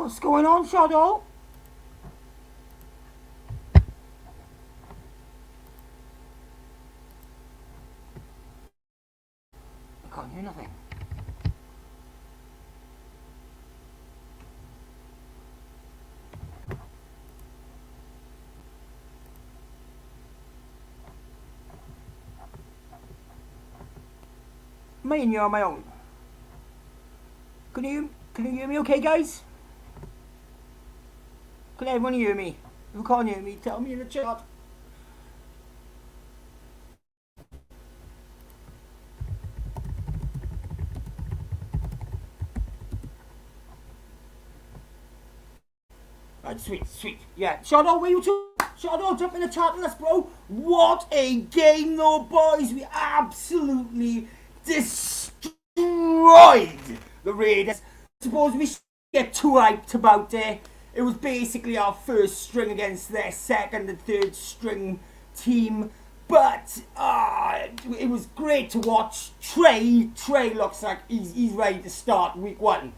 What's going on, Shadow? I can't hear nothing. Am I in here on my own? Can you hear me okay, guys? Can everyone hear me? If you can't hear me, tell me in the chat. Right, sweet. Yeah, Shadow, where you two? Shadow, jump in the chat with us, bro. What a game, though, boys. We absolutely destroyed the Raiders. I suppose we should get too hyped about it. It was basically our first string against their second and third string team. But it was great to watch. Trey looks like he's ready to start week one.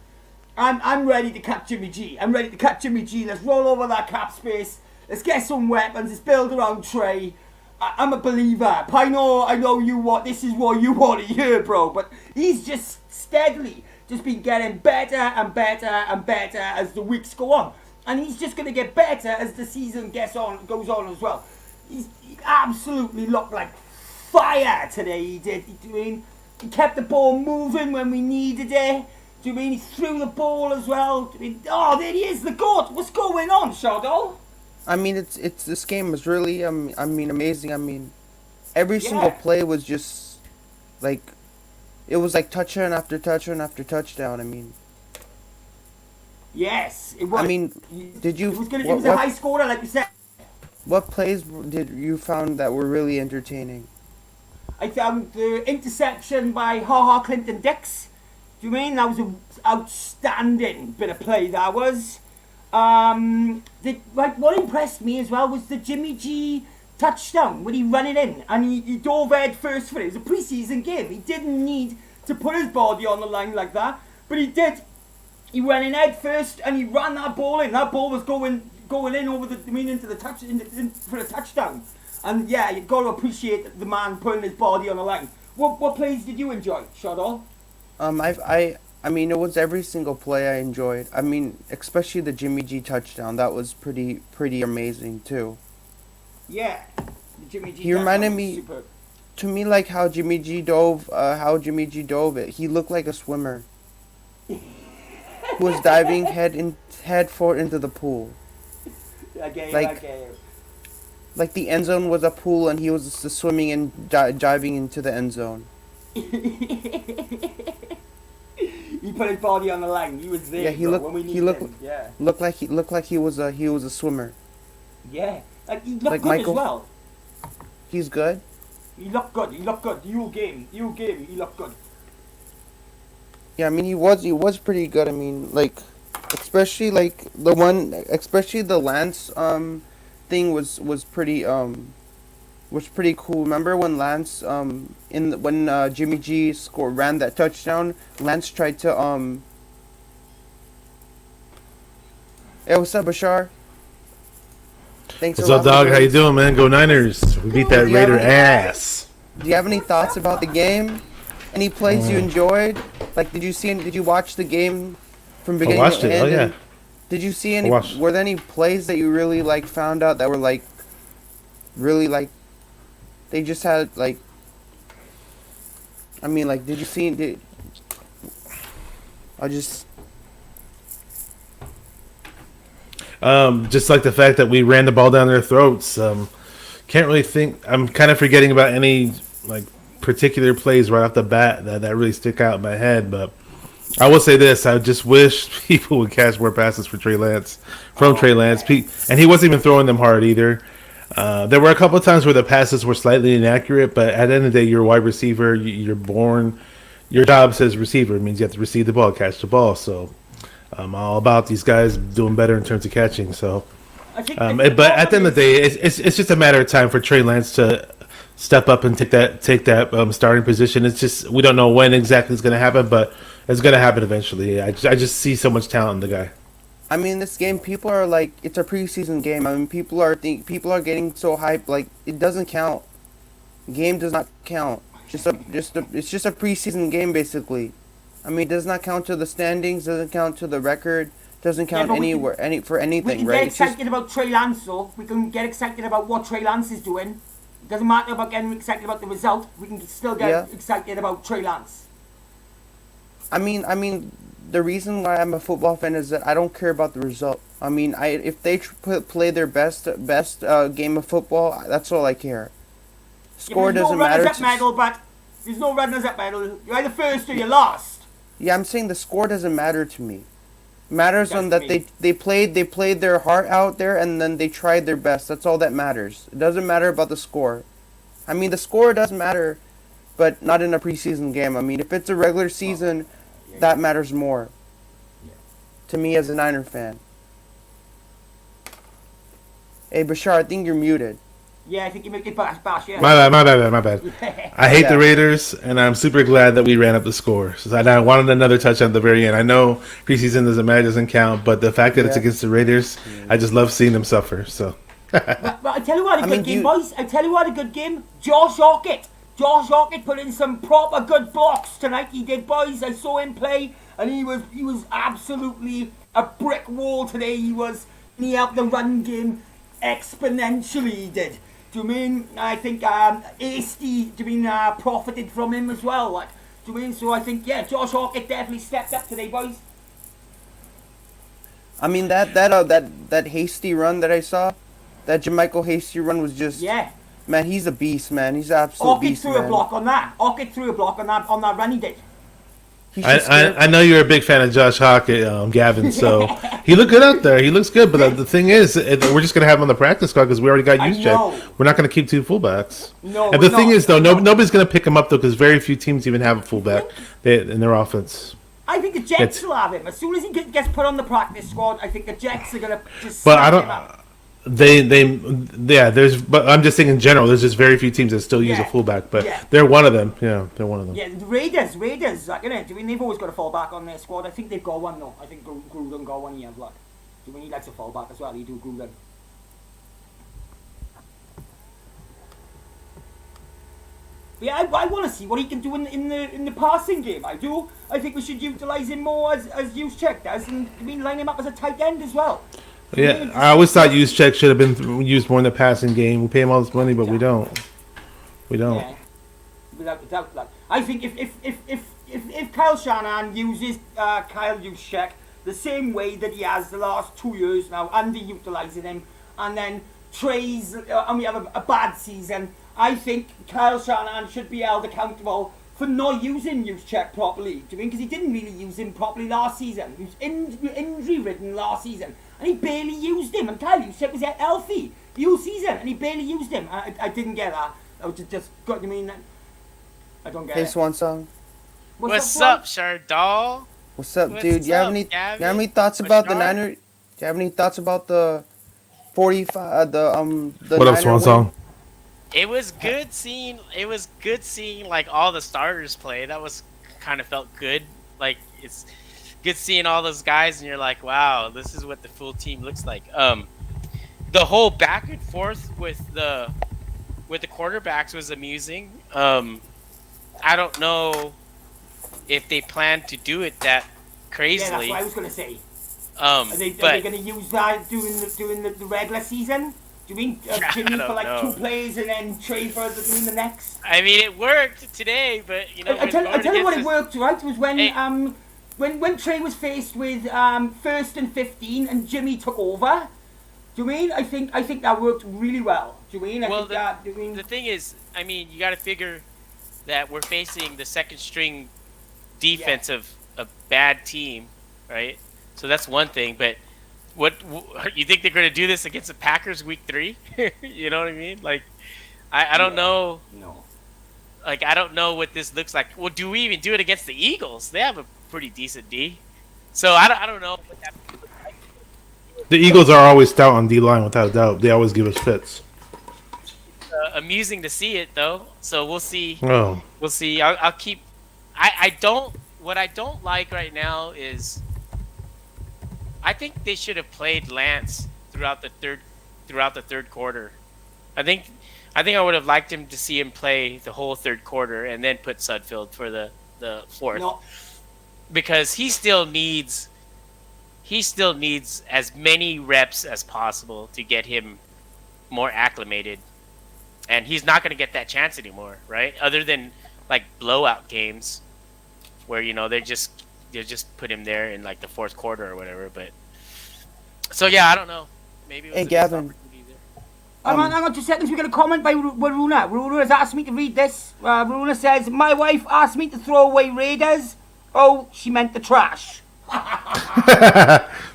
I'm ready to catch Jimmy G. Let's roll over that cap space. Let's get some weapons. Let's build around Trey. I'm a believer. I know you want. This is what you want to hear, bro. But he's just steadily just been getting better and better and better as the weeks go on. And he's just going to get better as the season goes on as well. He absolutely looked like fire today, he did. He kept the ball moving when we needed it. Do you mean he threw the ball as well? There he is, the GOAT. What's going on, Shadow? I mean, this game was really amazing. I mean, every single play was just like, it was like touchdown after touchdown after touchdown. I mean, yes, it was. I mean, did you? It was a high scorer, like you said. What plays did you found that were really entertaining? I found the interception by Clinton Dix. Do you mean that was an outstanding bit of play? That was. What impressed me as well was the Jimmy G touchdown when he ran it in and he dove head first for it. It was a preseason game. He didn't need to put his body on the line like that, but he did. He ran in head first and he ran that ball in. That ball was going in over into the for a touchdown. And yeah, you've got to appreciate the man putting his body on the line. What plays did you enjoy, Shadow? I mean, it was every single play I enjoyed. I mean, especially the Jimmy G touchdown. That was pretty amazing too. Yeah, the Jimmy G. He reminded me, to me, like how Jimmy G dove. It. He looked like a swimmer who was diving head forward into the pool. Like the end zone was a pool and he was just swimming and diving into the end zone. He put his body on the line. He was there. Yeah, he looked like he was a swimmer. Yeah, he looked good Michael, as well. He's good. He looked good. You game. He looked good. Yeah, I mean he was pretty good. I mean, like, especially the Lance thing was pretty cool. Remember when Lance when Jimmy G ran that touchdown, Lance tried to Hey, what's up, Bashar? Thanks. What's up, dog? How you doing, man? Go Niners! We beat that Raider ass. Do you have any thoughts about the game? Any plays you enjoyed? Like, did you watch the game from beginning to end? Oh yeah. Did you see any? Were there any plays that you really found out that were really they just had I mean, did you see? Just like the fact that we ran the ball down their throats. Can't really think. I'm kind of forgetting about any particular plays right off the bat that really stick out in my head. But I will say this: I just wish people would catch more passes for Trey Lance and he wasn't even throwing them hard either. There were a couple of times where the passes were slightly inaccurate, but at the end of the day, you're a wide receiver. You're born. Your job says receiver. It means you have to receive the ball, catch the ball. So I'm all about these guys doing better in terms of catching. So, but at the end of the day, it's just a matter of time for Trey Lance to step up and take that starting position. It's just we don't know when exactly it's going to happen, but it's going to happen eventually. I just see so much talent in the guy. I mean, this game, people are like, it's a preseason game. I mean, people are getting so hyped. Like, it doesn't count. Game does not count. It's just a preseason game basically. I mean, it does not count to the standings. Doesn't count to the record. Doesn't count but anywhere for we anything, can right? get It's just excited about Trey Lance, though. We can get excited about what Trey Lance is doing. It doesn't matter about getting excited about the result. We can still get Yeah. excited about Trey Lance. I mean, the reason why I'm a football fan is that I don't care about the result. I mean, if they play their best game of football, that's all I care. Score doesn't matter. But there's no runners up medal. You're either first or you're last. Yeah, I'm saying the score doesn't matter to me. Matters on That's that me. they played their heart out there and then they tried their best. That's all that matters. It doesn't matter about the score. I mean, the score does matter, but not in a preseason game. I mean, if it's a regular season, that matters more. Yeah. To me as a Niner fan. Hey, Bashar, I think you're muted. Yeah, I think you make it bash, yeah. My bad. I hate the Raiders, and I'm super glad that we ran up the score. So I wanted another touchdown at the very end. I know preseason doesn't matter, doesn't count, but the fact that it's Yeah. against the Raiders, I just love seeing them suffer. So But I tell you what, a I good mean, game, boys. I tell you what, a good game. Josh Orchid. Josh Orchid put in some proper good blocks tonight. He did, boys. I saw him play, and he was absolutely a brick wall today. He helped the run game exponentially. He did. Do you mean? I think Hasty, do you mean profited from him as well? Like, do you mean? So I think Josh Orchid definitely stepped up today, boys. I mean that hasty run that I saw, that Jermichael Hasty run was just Yeah. man, he's a beast, man. He's an absolute Orchid beast, threw man. a block on that. Orchid threw a block on that run he did. He's just scared. I know you're a big fan of Josh Hockett, Gavin. So he looked good out there. He looks good, but the thing is, we're just gonna have him on the practice squad because we already got I used know. check. We're not gonna keep two fullbacks. No, And the we're thing not. is, though, nobody's gonna pick him up though because very few teams even have a fullback in their offense. I think the Jets will have him. As soon as he gets put on the practice squad, I think the Jets are going to just But I snap him don't. up. But I'm just saying in general, there's just very few teams that still use a Yeah. fullback. But Yeah. they're one of them. Yeah, they're one of them. Yeah, the Raiders, like, you know, I mean, they've always got a fullback on their squad. I think they've got one, though. I think Gruden got one here, like. Do when he likes a fullback as well, he do Gruden. Yeah, I want to see what he can do in the passing game. I do. I think we should utilise him more as Juszczyk does, and I mean, line him up as a tight end as well. Yeah, I always thought Juszczyk should have been used more in the passing game. We pay him all this money, but we don't. We don't. Yeah, without a doubt. Like, I think if Kyle Shanahan uses Kyle Juszczyk the same way that he has the last 2 years now, underutilising him, and then Trey's and we have a bad season, I think Kyle Shanahan should be held accountable for not using Juszczyk properly. Do you mean? Because he didn't really use him properly last season. He was injury-ridden last season, and he barely used him. And Kyle Juszczyk was healthy the whole season, and he barely used him. I didn't get that. I was just got you mean. I don't get Hey, it. Swan Song. What's Swan? up, Shardal? What's up, What's dude? You have up, any Gavin? thoughts about the Bashar? Niner? Do you have any thoughts about the 45 the What up, Niner Swan win? Song? It was good seeing. Like all the starters play. That was kind of felt good. Like it's good seeing all those guys, and you're like, wow, this is what the full team looks like. The whole back and forth with the quarterbacks was amusing. I don't know if they plan to do it that Yeah, that's crazily. what I was gonna say. Are they But going to use that during the regular season? Do you mean I Jimmy don't for like know. 2 plays and then Trey for the next? I mean, it worked today, but you know, I tell you what, it against worked right was when Hey. when Trey was faced with first and 15 and Jimmy took over. Do you mean? I think that worked really well. Do you mean? I Well, think that. Do you mean? the thing is, I mean, you got to figure that we're facing the second string defense of a bad team, right? So that's one thing. But you think they're going to do this against the Packers week 3? You know what I mean? Like, I don't know. No. Like, I don't know what this looks like. Well, do we even do it against the Eagles? They have a pretty decent D. So I don't know what that looks like. The Eagles are always stout on D line, without a doubt. They always give us fits. Amusing to see it though. So we'll see. Oh, We'll see. I'll keep. I don't. What I don't like right now is I think they should have played Lance throughout the third quarter. I think I would have liked him to see him play the whole third quarter and then put Sudfeld for the fourth, No. because he still needs as many reps as possible to get him more acclimated, and he's not going to get that chance anymore, right? Other than like blowout games where they just put him there in like the fourth quarter or whatever. But so yeah, I don't know. Maybe it was Hey, a missed Gavin. opportunity there. Hang on 2 seconds. We got a comment by Waruna. Waruna has asked me to read this. Waruna says, "My wife asked me to throw away Raiders. Oh, she meant the trash."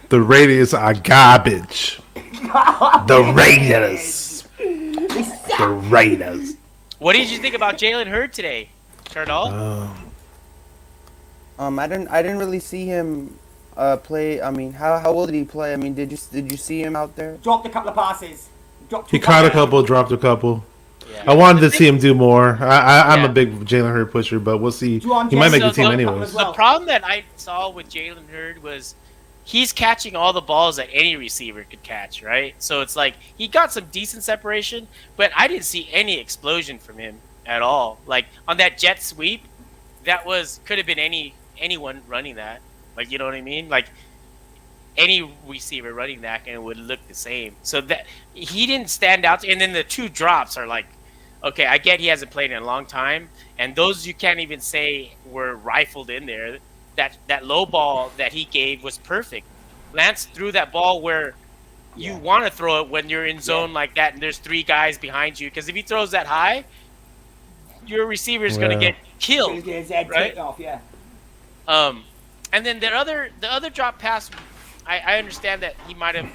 The Raiders are garbage. The Raiders. The Raiders. What did you think about Jalen Hurd today, Colonel? I didn't really see him play. I mean, how well did he play? I mean, did you see him out there? Dropped a couple of passes. Dropped 2 He caught a passes. couple, dropped a couple. Yeah. I wanted to see him do more. I'm Yeah. a big Jalen Hurd pusher, but we'll see. Juwan He might make the Johnson team So- anyways. well. The problem that I saw with Jalen Hurd was he's catching all the balls that any receiver could catch, right? So it's like he got some decent separation, but I didn't see any explosion from him at all. Like on that jet sweep, could have been anyone running that. Like, you know what I mean? Like any receiver running that, and it would look the same. So that he didn't stand out. And then the 2 drops are like, okay, I get he hasn't played in a long time, and those you can't even say were rifled in there. That low ball that he gave was perfect. Lance threw that ball where you want to throw it when you're in zone like that, and there's 3 guys behind you. Because if he throws that high, your receiver is going to Yeah. get killed. His head Right? taken off, yeah. And then the other drop pass, I understand that he might have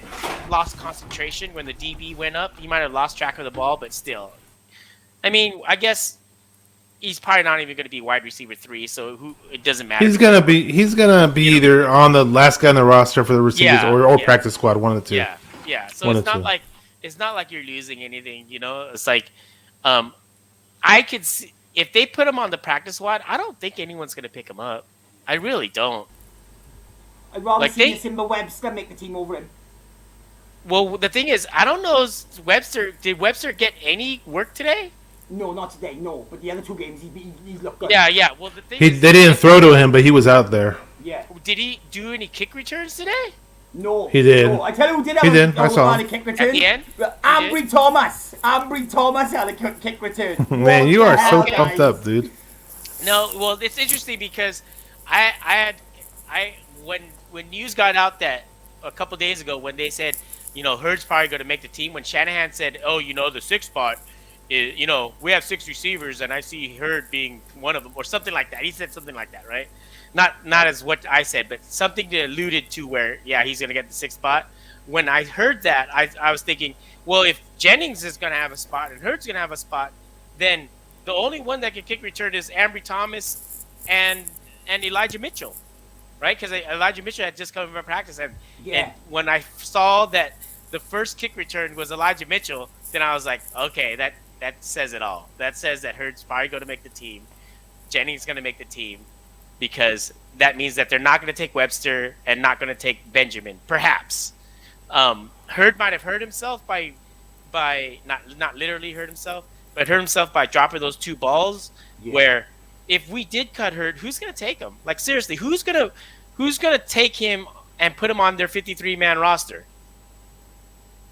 lost concentration when the DB went up. He might have lost track of the ball, but still, I mean, I guess he's probably not even going to be wide receiver 3, so it doesn't matter. He's gonna be either on the last guy on the roster for the receivers Yeah, or yeah. practice squad, one of the two. Yeah. So One it's or two. not like you're losing anything, It's like, I could see if they put him on the practice squad, I don't think anyone's going to pick him up. I really don't. I'd rather Like see they- Simba Webster make the team over him. Well, the thing is, I don't know. Did Webster get any work today? No, not today, no. But the other 2 games, he's looked good. Yeah. Well, the thing They is, didn't throw to him, but he was out there. Yeah. did he do any kick returns today? No. He did. No. I tell you who did have He did. I saw a him. kick return. At the end? Ambry Thomas. Ambry Thomas had a kick return. Man, you What are the so hell, pumped guys? up, dude. No. Well, it's interesting because when news got out that a couple days ago when they said, Hurd's probably going to make the team. When Shanahan said, "Oh, the 6th spot is, we have 6 receivers, and I see Hurd being one of them," or something like that. He said something like that, right? Not as what I said, but something that alluded to where, yeah, he's going to get the 6th spot. When I heard that, I was thinking, well, if Jennings is going to have a spot and Hurd's going to have a spot, then the only one that can kick return is Ambry Thomas and Elijah Mitchell, right? Because Elijah Mitchell had just come from practice, and when I saw that the first kick return was Elijah Mitchell, then I was like, okay, that says it all. That says that Hurd's probably going to make the team. Jennings is going to make the team, because that means that they're not going to take Webster and not going to take Benjamin, perhaps. Hurd might have hurt himself by not literally hurt himself, but hurt himself by dropping those 2 balls. Where if we did cut Hurd, who's going to take him? Like, seriously, who's gonna take him and put him on their 53-man roster?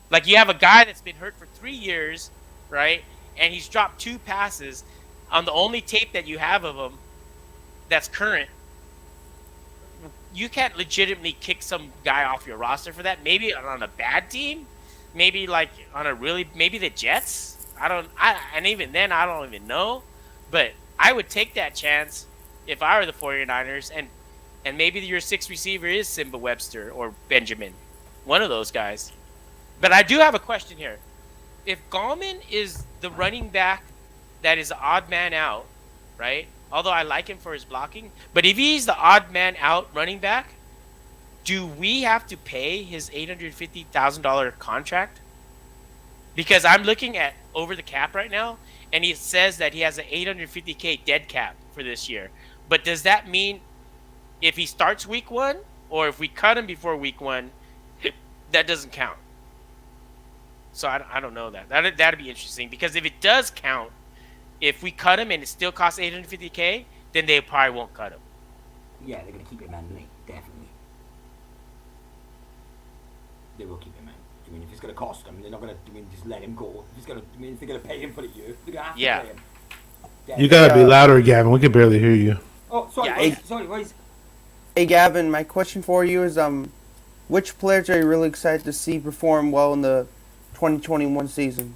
Like, you have a guy that's been hurt for 3 years, right? And he's dropped 2 passes on the only tape that you have of him that's current. You can't legitimately kick some guy off your roster for that. Maybe on a bad team, maybe like on maybe the Jets. And even then, I don't even know. But I would take that chance if I were the 49ers, and maybe your 6th receiver is Simba Webster or Benjamin, one of those guys. But I do have a question here. If Gallman is the running back that is the odd man out, right? Although I like him for his blocking, but if he's the odd man out running back, do we have to pay his $850,000 contract? Because I'm looking at over the cap right now, and he says that he has an $850K dead cap for this year. But does that mean if he starts week 1, or if we cut him before week 1, that doesn't count. So I don't know that. That'd be interesting, because if it does count, if we cut him and it still costs $850K, then they probably won't cut him. Yeah, they're going to keep him, man. Definitely. They will keep him, man. I mean, if it's going to cost them, they're not going to just let him go. If they're going to pay him for the year, they're going to have to pay him. You gotta be louder, Gavin. We can barely hear you. Oh, sorry. Yeah, Sorry, Royce. Hey Gavin, my question for you is which players are you really excited to see perform well in the 2021 season?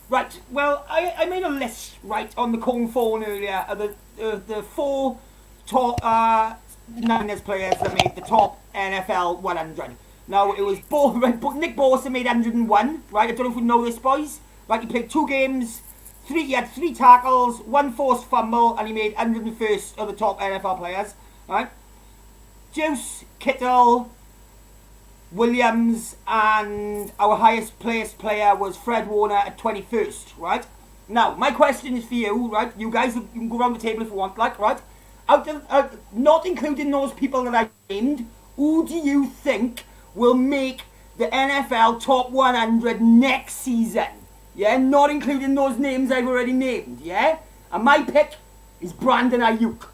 Right, well, I made a list, right, on the Cone phone earlier of the 4 top Niners players that made the top NFL 100. Now, it was Nick Bosa made 101, right? I don't know if you know this, boys. Right, he played 2 games, he had 3 tackles, 1 forced fumble, and he made 101st of the top NFL players, right? Juice, Kittle, Williams, and our highest placed player was Fred Warner at 21st, right? Now, my question is for you, right? You guys can go around the table if you want, like, right? Not including those people that I named, who do you think will make the NFL top 100 next season? Yeah, not including those names I've already named, yeah? And my pick is Brandon Ayuk.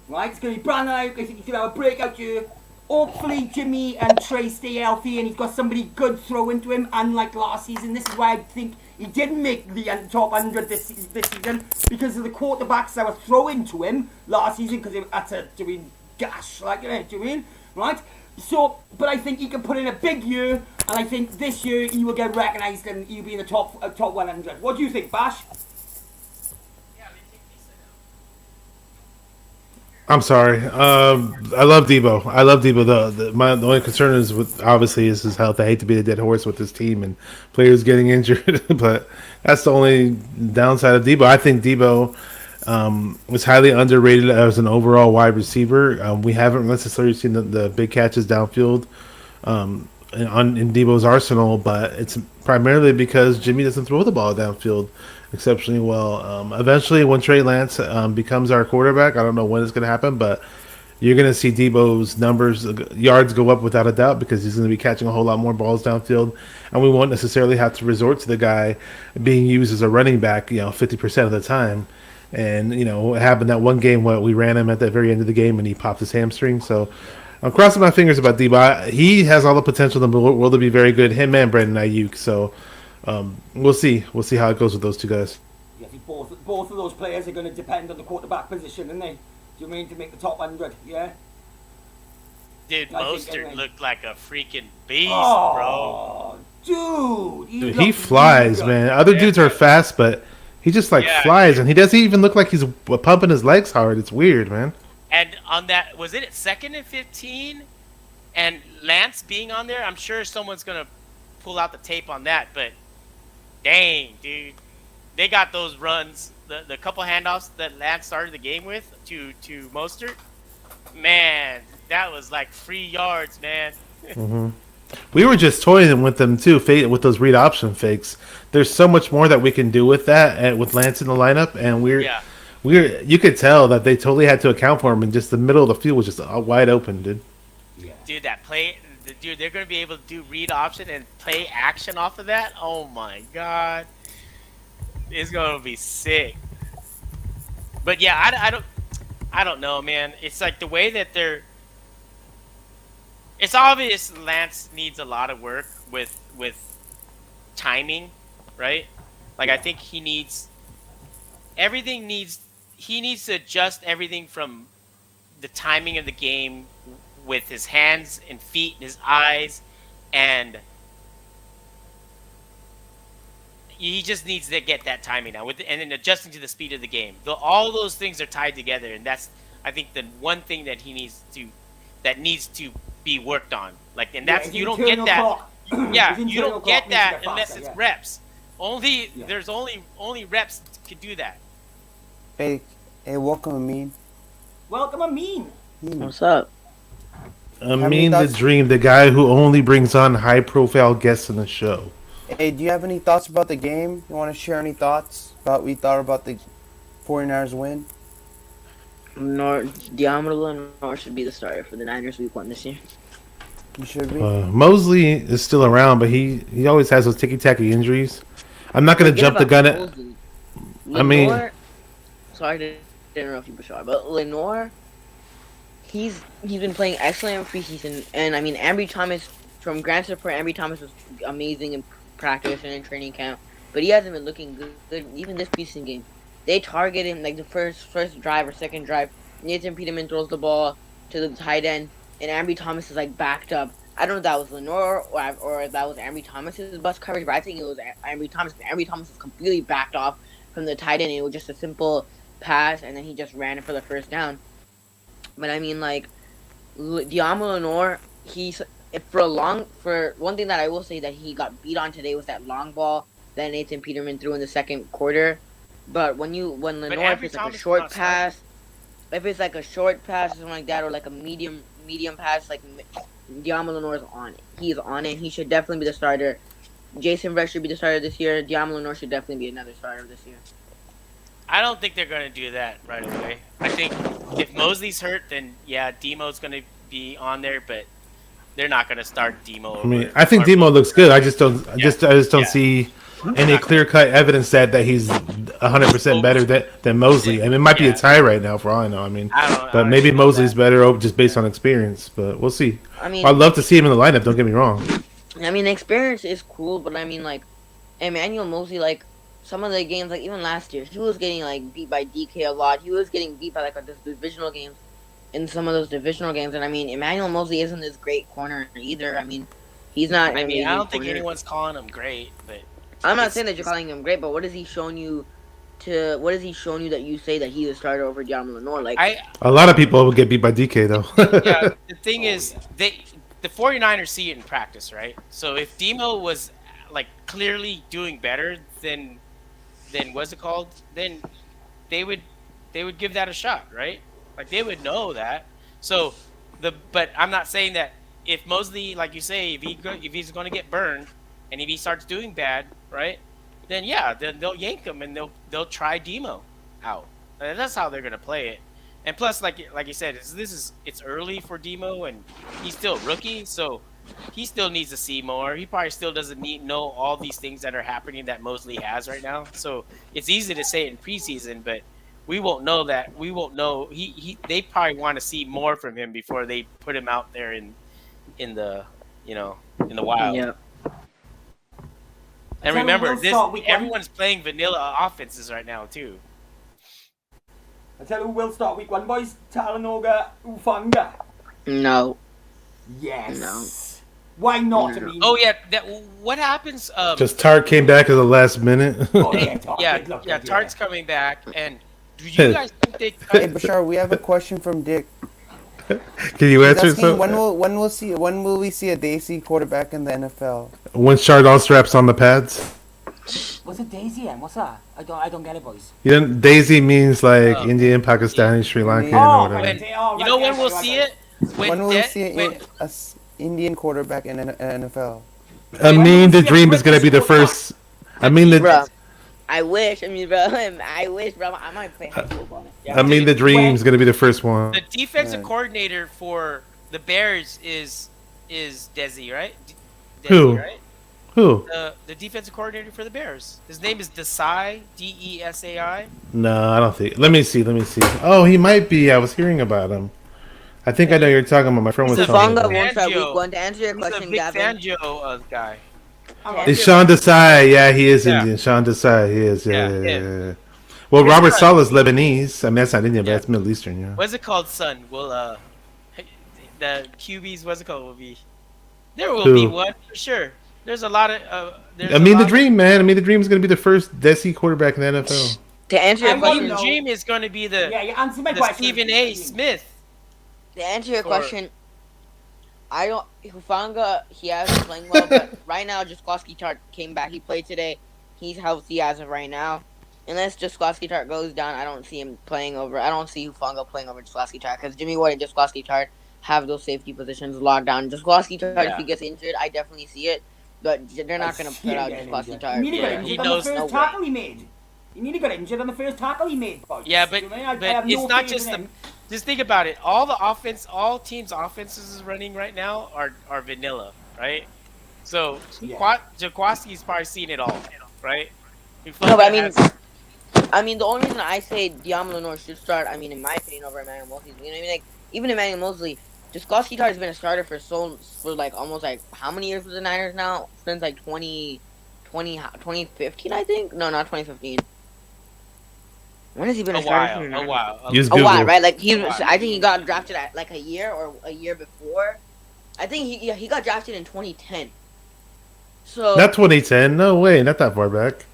Right, it's going to be Brandon Ayuk. I think he's going to have a breakout year. Hopefully Jimmy and Trey stay healthy and he's got somebody good throw into him, unlike last season. This is why I think he didn't make the top 100 this season, because of the quarterbacks that were thrown to him last season, because they had to doing gash, like, you know, do you mean? Right? So, but I think he can put in a big year, and I think this year he will get recognised and he'll be in the top 100. What do you think, Bash? I'm sorry. I love Debo. The only concern is obviously is his health. I hate to be the dead horse with this team and players getting injured, but that's the only downside of Debo. I think Debo was highly underrated as an overall wide receiver. We haven't necessarily seen the big catches downfield in Debo's arsenal, but it's primarily because Jimmy doesn't throw the ball downfield exceptionally well. Eventually, when Trey Lance becomes our quarterback, I don't know when it's going to happen, but you're going to see Debo's numbers, yards go up without a doubt, because he's going to be catching a whole lot more balls downfield, and we won't necessarily have to resort to the guy being used as a running back, 50% of the time. And, it happened that one game where we ran him at the very end of the game and he popped his hamstring. So I'm crossing my fingers about Debo. He has all the potential in the world to be very good, him and Brandon Ayuk. So we'll see. We'll see how it goes with those 2 guys. Yeah, both of those players are going to depend on the quarterback position, aren't they? Do you mean to make the top 100? Yeah? Dude, Mostert looked like a freaking beast, bro. Dude, he flies, man. Other dudes are fast, but he just flies, and he doesn't even look like he's pumping his legs hard. It's weird, man. And on that, was it at 2nd and 15? And Lance being on there, I'm sure someone's going to pull out the tape on that, but dang, dude. They got those runs, the couple handoffs that Lance started the game with to Mostert. Man, that was like free yards, man. Mm-hmm. We were just toying with them too, with those read option fakes. There's so much more that we can do with that, and with Lance in the lineup, and you could tell that they totally had to account for him, and just the middle of the field was just wide open, dude. Yeah. Dude, they're going to be able to do read option and play action off of that. Oh my god, it's going to be sick. But yeah, I don't know, man. It's like the way that they're. It's obvious Lance needs a lot of work with timing, right? Like, I think he needs to adjust everything from the timing of the game with his hands and feet and his eyes, and he just needs to get that timing now and then adjusting to the speed of the game. All those things are tied together, and that's, I think, the one thing that needs to be worked on. Like, and that's, you don't get that. You don't get that unless it's reps. There's only reps can do that. Hey, welcome, Amin. Welcome, Amin. What's up? Amin the Dream, the guy who only brings on high-profile guests in the show. Hey, do you have any thoughts about the game? You want to share any thoughts about what you thought about the 49ers win? Diamond should be the starter for the Niners week 1 this year. You should be. Mosley is still around, but he always has those ticky tacky injuries. I'm not gonna Forget jump the about gun at. Mosley. I mean- Lenore, sorry to interrupt you, Bashar, but Lenore, he's been playing excellent in preseason, and I mean Ambry Thomas, from Grand Support, Ambry Thomas was amazing in practice and in training camp, but he hasn't been looking good even this preseason game. They target him like the first drive or second drive. Nathan Peterman throws the ball to the tight end, and Ambry Thomas is like backed up. I don't know if that was Lenore or if that was Ambry Thomas's bus coverage, but I think it was Ambry Thomas. Ambry Thomas was completely backed off from the tight end. It was just a simple pass, and then he just ran it for the first down. But I mean, like, Diamo Lenore, for one thing that I will say that he got beat on today was that long ball that Nathan Peterman threw in the second quarter. But when Lenore, if it's like a short pass, or something like that, or like a medium pass, like Diamo Lenore is on it. He's on it. He should definitely be the starter. Jason Rex should be the starter this year. Diamo Lenore should definitely be another starter this year. I don't think they're going to do that right away. I think if Mosley's hurt, then yeah, Demo's going to be on there, but they're not going to start Demo. I mean, I think Demo looks good. I just don't see any clear cut evidence that he's 100% better than Mosley. I mean, it might be a tie right now for all I know. I mean, but maybe Mosley's better just based on experience. But we'll see. I mean, I'd love to see him in the lineup. Don't get me wrong. I mean, experience is cool, but I mean, like, Emmanuel Mosley, like, some of the games, like, even last year, he was getting, like, beat by DK a lot. He was getting beat by, like, the divisional games, in some of those divisional games. And, I mean, Emmanuel Mosley isn't this great corner either. I mean, he's not... I mean, I don't think anyone's calling him great, but... I'm not saying that you're calling him great, but what has he shown you that you say that he's a starter over Diamo Lenore? Like, a lot of people will get beat by DK, though. Yeah, the thing is, the 49ers see it in practice, right? So if Demo was, like, clearly doing better than what's it called, then they would give that a shot, right? Like, they would know that. So but I'm not saying that if Mosley, like you say, if he's going to get burned and if he starts doing bad, right? Then yeah, then they'll yank him and they'll try Demo out. And that's how they're going to play it. And plus, like you said, it's early for Demo and he's still a rookie, so he still needs to see more. He probably still doesn't know all these things that are happening that Mosley has right now. So it's easy to say it in preseason, but we won't know that. We won't know. They probably want to see more from him before they put him out there in the wild. yeah. And remember, everyone's playing vanilla offenses right now too. I tell you who will start week 1, boys. Talanoga Ufanga. No. Yes. No. Why not? I mean, Oh yeah, what happens? Just Tart came back at the last minute. yeah, Tart's coming back, and do you guys think they? Hey, Bashar, we have a question from Dick. Can you answer He's asking, so? when will we see a Daisy quarterback in the NFL? When Chardon straps on the pads. What's a Daisy and what's that? I don't get it, boys. You know, Daisy means like Indian, Pakistani, Sri Lankan, or whatever. You know when we'll see it? When will we see an Indian quarterback in an NFL? I mean, the dream is gonna be the first. I mean, Bro, I wish, bro. I might play high school on it. I mean, the dream is gonna be the first one. The defensive coordinator for the Bears is Desi, right? Who? Right? Who? The defensive coordinator for the Bears. His name is Desai, Desai. No, I don't think. Let me see. Oh, he might be. I was hearing about him. I think I know you're talking about. My friend was telling me. Safanga won't start week 1. To answer your question, He's a big Gavin. Fangio guy. It's Sean Desai. Yeah, he is Indian. Sean Desai. He is. Yeah. Well, Robert Saleh is Lebanese. I mean, that's not Indian, but that's Middle Eastern. Yeah. What's it called, son? Well, the QBs. What's it called? There will be one for sure. There's a lot of. I mean, the dream, man. I mean, the dream is going to be the first Desi quarterback in the NFL. To answer your question, the dream is going to be the answer my question. Stephen A. Smith. To answer your question, I don't. Hufanga, he has been playing well, but right now, Jaskowski Tart came back. He played today. He's healthy as of right now. Unless Jaskowski Tart goes down, I don't see him playing over. I don't see Hufanga playing over Jaskowski Tart because Jimmy Ward and Jaskowski Tart have those safety positions locked down. Jaskowski Tart, if he gets injured, I definitely see it. But they're not going to put out Jaskowski Tart. He knows no tackle he made. He nearly got injured on the first tackle he made, boys. Yeah, but You know what I mean? I but have it's no not faith just in the. him. Just think about it. All teams' offenses running right now are vanilla, right? So Yeah. Jaquaski's probably seen it all, right? No, but I mean, the only reason I say Diamo Lenore should start, I mean, in my opinion, over Emmanuel Mosley, you know what I mean? Like, even Emmanuel Mosley, Jaskowski has been a starter for like almost like how many years with the Niners now? Since like 2015, I think. No, not 2015. When has he been a starter for the Niners? A while. Use A Google. while, right? Like I think he got drafted at like a year or a year before. I think he got drafted in 2010. So Not 2010. No way. Not that far back. wasn't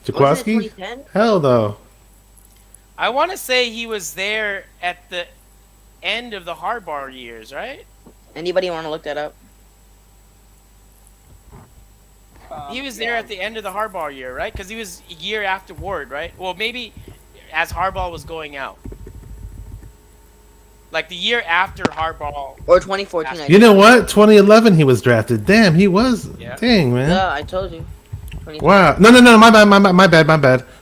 it Jaquaski? 2010? Hell no. I want to say he was there at the end of the Harbaugh years, right? Anybody want to look that up? He was there at the end of the Harbaugh year, right? Because he was a year after Ward, right? Well, maybe as Harbaugh was going out. Like the year after Harbaugh. Or 2014? I think. You know what? 2011 he was drafted. Damn, he was. Yeah. Dang, man. Yeah, I told you. 2010. Wow. No. My bad.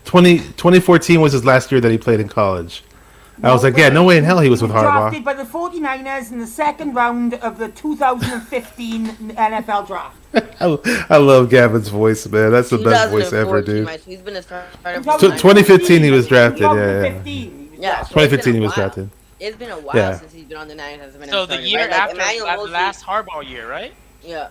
2014 was his last year that he played in college. I was like, yeah, no way in hell he was with drafted Harbaugh. by the 49ers in the second round of the 2015 NFL draft. I love Gavin's voice, man. That's the best voice ever, 2014, dude. right? So he's been a starter for the 2015 he was drafted, yeah. 2015 Yeah, so 2015 he it's was been a while. drafted. It's been a while Yeah. since he's been on the Niners. Has been a So the starter, year right? Like, after Emmanuel that Mosley- last Harbaugh year, right? Yeah.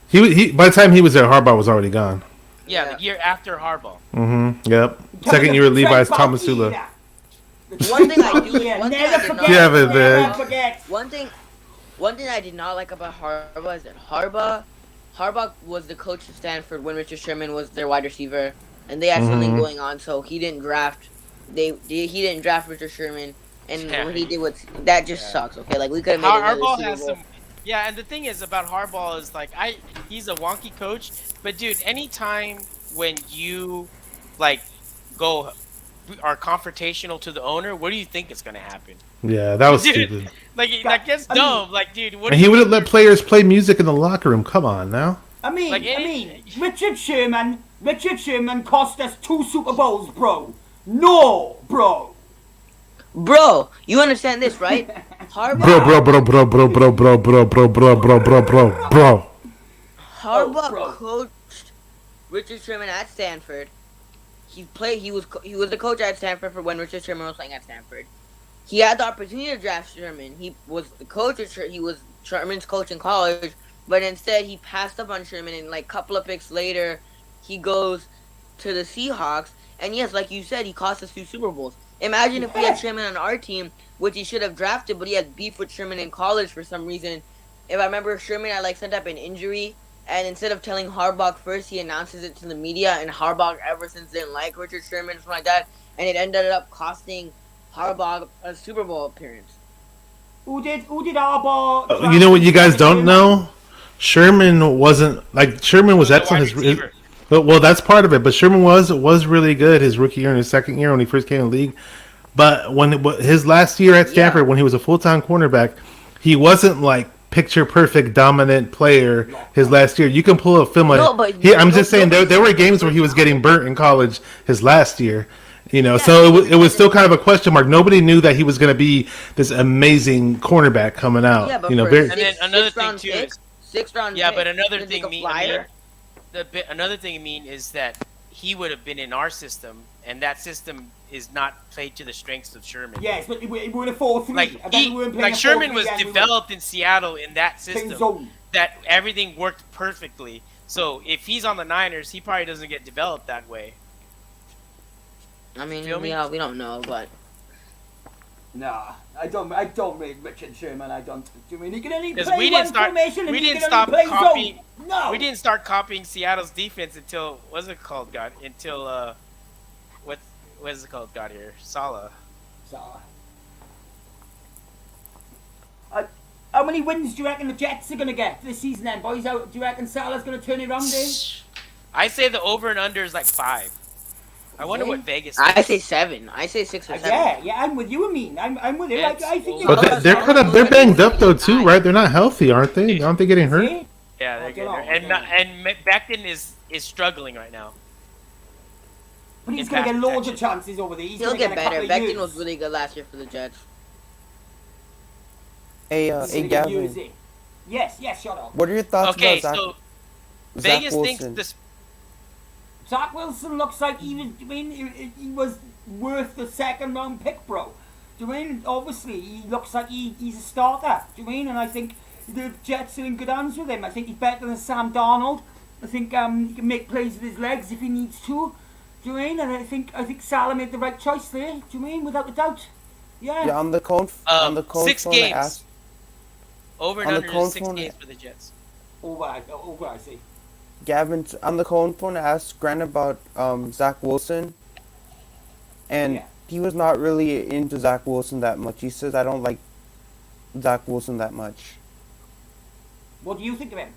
He by the time he was there, Harbaugh was already gone. Yeah, Yeah. the year after Harbaugh. Mm-hmm. Yep. Second year Levi's Thomasula. One thing I do, Yeah, one thing never I did forget. not, Yeah, but Never man. forget. one thing I did not like about Harbaugh is that Harbaugh was the coach of Stanford when Richard Sherman was their wide receiver, and they had something Mhm. going on, so he didn't draft. He didn't draft Richard Sherman, and Yeah. what he did was that just sucks. Okay, like we could have made another Harbaugh Super has Bowl. some. Yeah, and the thing is about Harbaugh is like he's a wonky coach, but dude, anytime when you like are confrontational to the owner, what do you think is gonna happen? Yeah, that was Dude, stupid. Like that's I mean- dumb. Like, dude, what? And do he you wouldn't think let players play music in the locker room. Come on now. I mean, Like, Richard Sherman cost us 2 Super Bowls, bro. No, bro. Bro, you understand this, right? Harbaugh, Bro. Harbaugh bro. coached Richard Sherman at Stanford. He was the coach at Stanford for when Richard Sherman was playing at Stanford. He had the opportunity to draft Sherman. He was the coach of he was Sherman's coach in college, but instead he passed up on Sherman, and like a couple of picks later, he goes to the Seahawks. And yes, like you said, he cost us 2 Super Bowls. Imagine if we had Sherman on our team, which he should have drafted, but he had beef with Sherman in college for some reason. If I remember, Sherman had like sent up an injury, and instead of telling Harbaugh first, he announces it to the media, and Harbaugh ever since didn't like Richard Sherman, something like that, and it ended up costing Harbaugh a Super Bowl appearance. Who did Harbaugh? You know what you guys don't know? Sherman wasn't like Sherman was The excellent. wide receiver. Well, that's part of it. But Sherman was really good his rookie year and his second year when he first came in the league. But when his last year at Stanford, when he was a full-time cornerback, he wasn't like picture perfect dominant player. His last year, you can pull a film. No, but I'm just saying there were games where he was getting burnt in college his last year. You know, Yeah, so it was still kind of a question mark. Nobody knew that he was going to be this amazing cornerback coming out. Yeah, but you know, for very. And then another thing round too pick, is 6th round. yeah, pick, but another to thing take a flyer. another thing I mean is that he would have been in our system, and that system is not played to the strengths of Sherman. Yes, but we were in a 4-3. Like and then we weren't playing like a Sherman 4-3 was and we were developed in Seattle in that playing system zone. that everything worked perfectly. So if he's on the Niners, he probably doesn't get developed that way. I mean, Feel me? we don't know, but Nah, I don't rate Richard Sherman. I don't. Do you mean he can only Because play we one didn't start formation and we he didn't can stop only play copying zone? No. we didn't start copying Seattle's defense until what's it called? God, until what is it called? God here, Salah. So, how many wins do you reckon the Jets are gonna get this season? Then, boys, do you reckon Salah's gonna turn it around? Eh? I say the over and under is like 5. I wonder what Vegas. I thinks. say 7. I say 6 or 7. Yeah, I'm with you. I mean, I'm with you. Yeah, I think. it's- But they're banged up though too, right? They're not healthy, aren't they? Aren't they getting hurt? Yeah, they're I good. don't know. And Becton is struggling right now. But he's in going to pass get loads of protection. chances over there. He's He'll going to get get a better. couple of Becton years. was really good last year for the Jets. Hey, He's hey gonna get years, Gavin, eh? Yes, shut up. what are your thoughts Okay, about so Zach Vegas thinks Wilson? this. Zach Wilson looks like he was worth the second round pick, bro. Do you mean? Obviously, he looks like he's a starter. Do you mean? And I think the Jets are in good hands with him. I think he's better than Sam Darnold. I think he can make plays with his legs if he needs to. Do you mean? And I think Salah made the right choice there. Do you mean? Without a doubt. Yeah. Yeah, on the cone 6 phone, games. I asked, Over and on the under cone 6 phone- games for the Jets. Over, I see. Gavin, on the cone phone, I asked Grant about Zach Wilson, and Yeah. he was not really into Zach Wilson that much. He says, I don't like Zach Wilson that much. What do you think of him?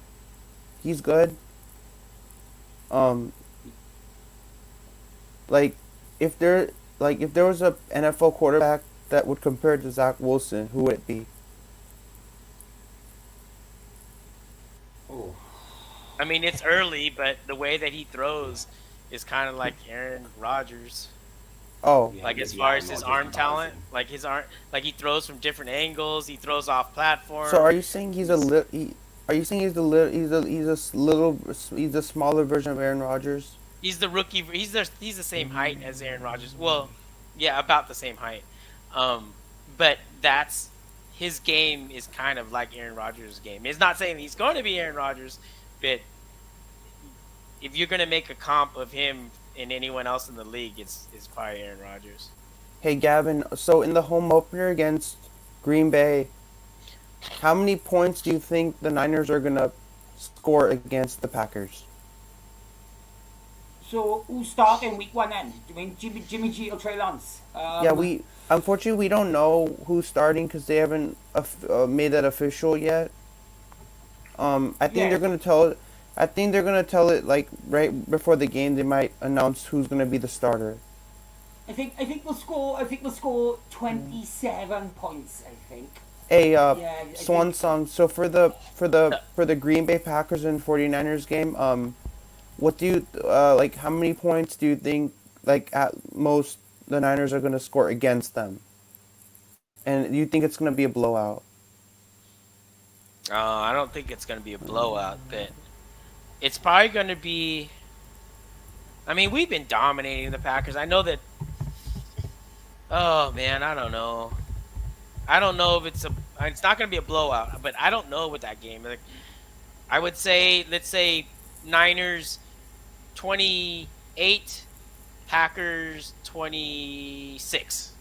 He's good. Like, if there was a NFL quarterback that would compare to Zach Wilson, who would it be? Oh. I mean, it's early, but the way that he throws is kind of like Aaron Rodgers. Oh, Yeah, Like as yeah, far I'm as his not arm just talent, embarrassing. like his arm, like he throws from different angles. He throws off platform. so are you saying he's a are you saying he's he's a smaller version of Aaron Rodgers? He's the rookie. He's the same height as Aaron Rodgers. Well, yeah, about the same height. But that's his game is kind of like Aaron Rodgers' game. It's not saying he's going to be Aaron Rodgers, but if you're going to make a comp of him and anyone else in the league, it's probably Aaron Rodgers. Hey Gavin, so in the home opener against Green Bay, how many points do you think the Niners are gonna score against the Packers? So who's starting week 1 then? Do you mean Jimmy G or Trey Lance? Yeah, unfortunately we don't know who's starting because they haven't made that official yet. I think Yeah. they're gonna tell. I think they're gonna tell it like right before the game. They might announce who's gonna be the starter. I think we'll score 27 points. I think. Hey, I Swan think- Song. So for the Green Bay Packers and 49ers game, what do you like? How many points do you think like at most the Niners are gonna score against them? And do you think it's gonna be a blowout? I don't think it's going to be a blowout, but it's probably going to be. I mean, we've been dominating the Packers. I know that. Oh man, I don't know. I don't know if it's not going to be a blowout, but I don't know with that game. Like, I would say, let's say, Niners 28, Packers 26.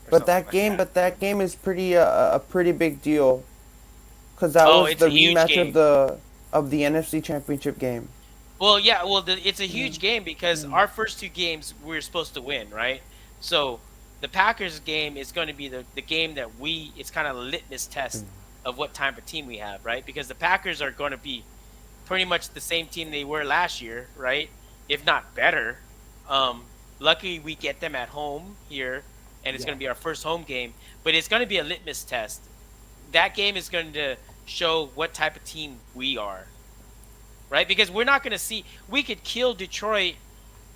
or But something that like game, is pretty a pretty big deal, because that Oh, was it's the a huge rematch game. of the NFC Championship game. Well, yeah, it's a huge game because our first 2 games we were supposed to win, right? So the Packers game is going to be the game that it's kind of a litmus test of what type of team we have, right? Because the Packers are going to be pretty much the same team they were last year, right? If not better. Luckily, we get them at home here, and it's going to be our first home game. But it's going to be a litmus test. That game is going to show what type of team we are, right? Because we're not going to see – we could kill Detroit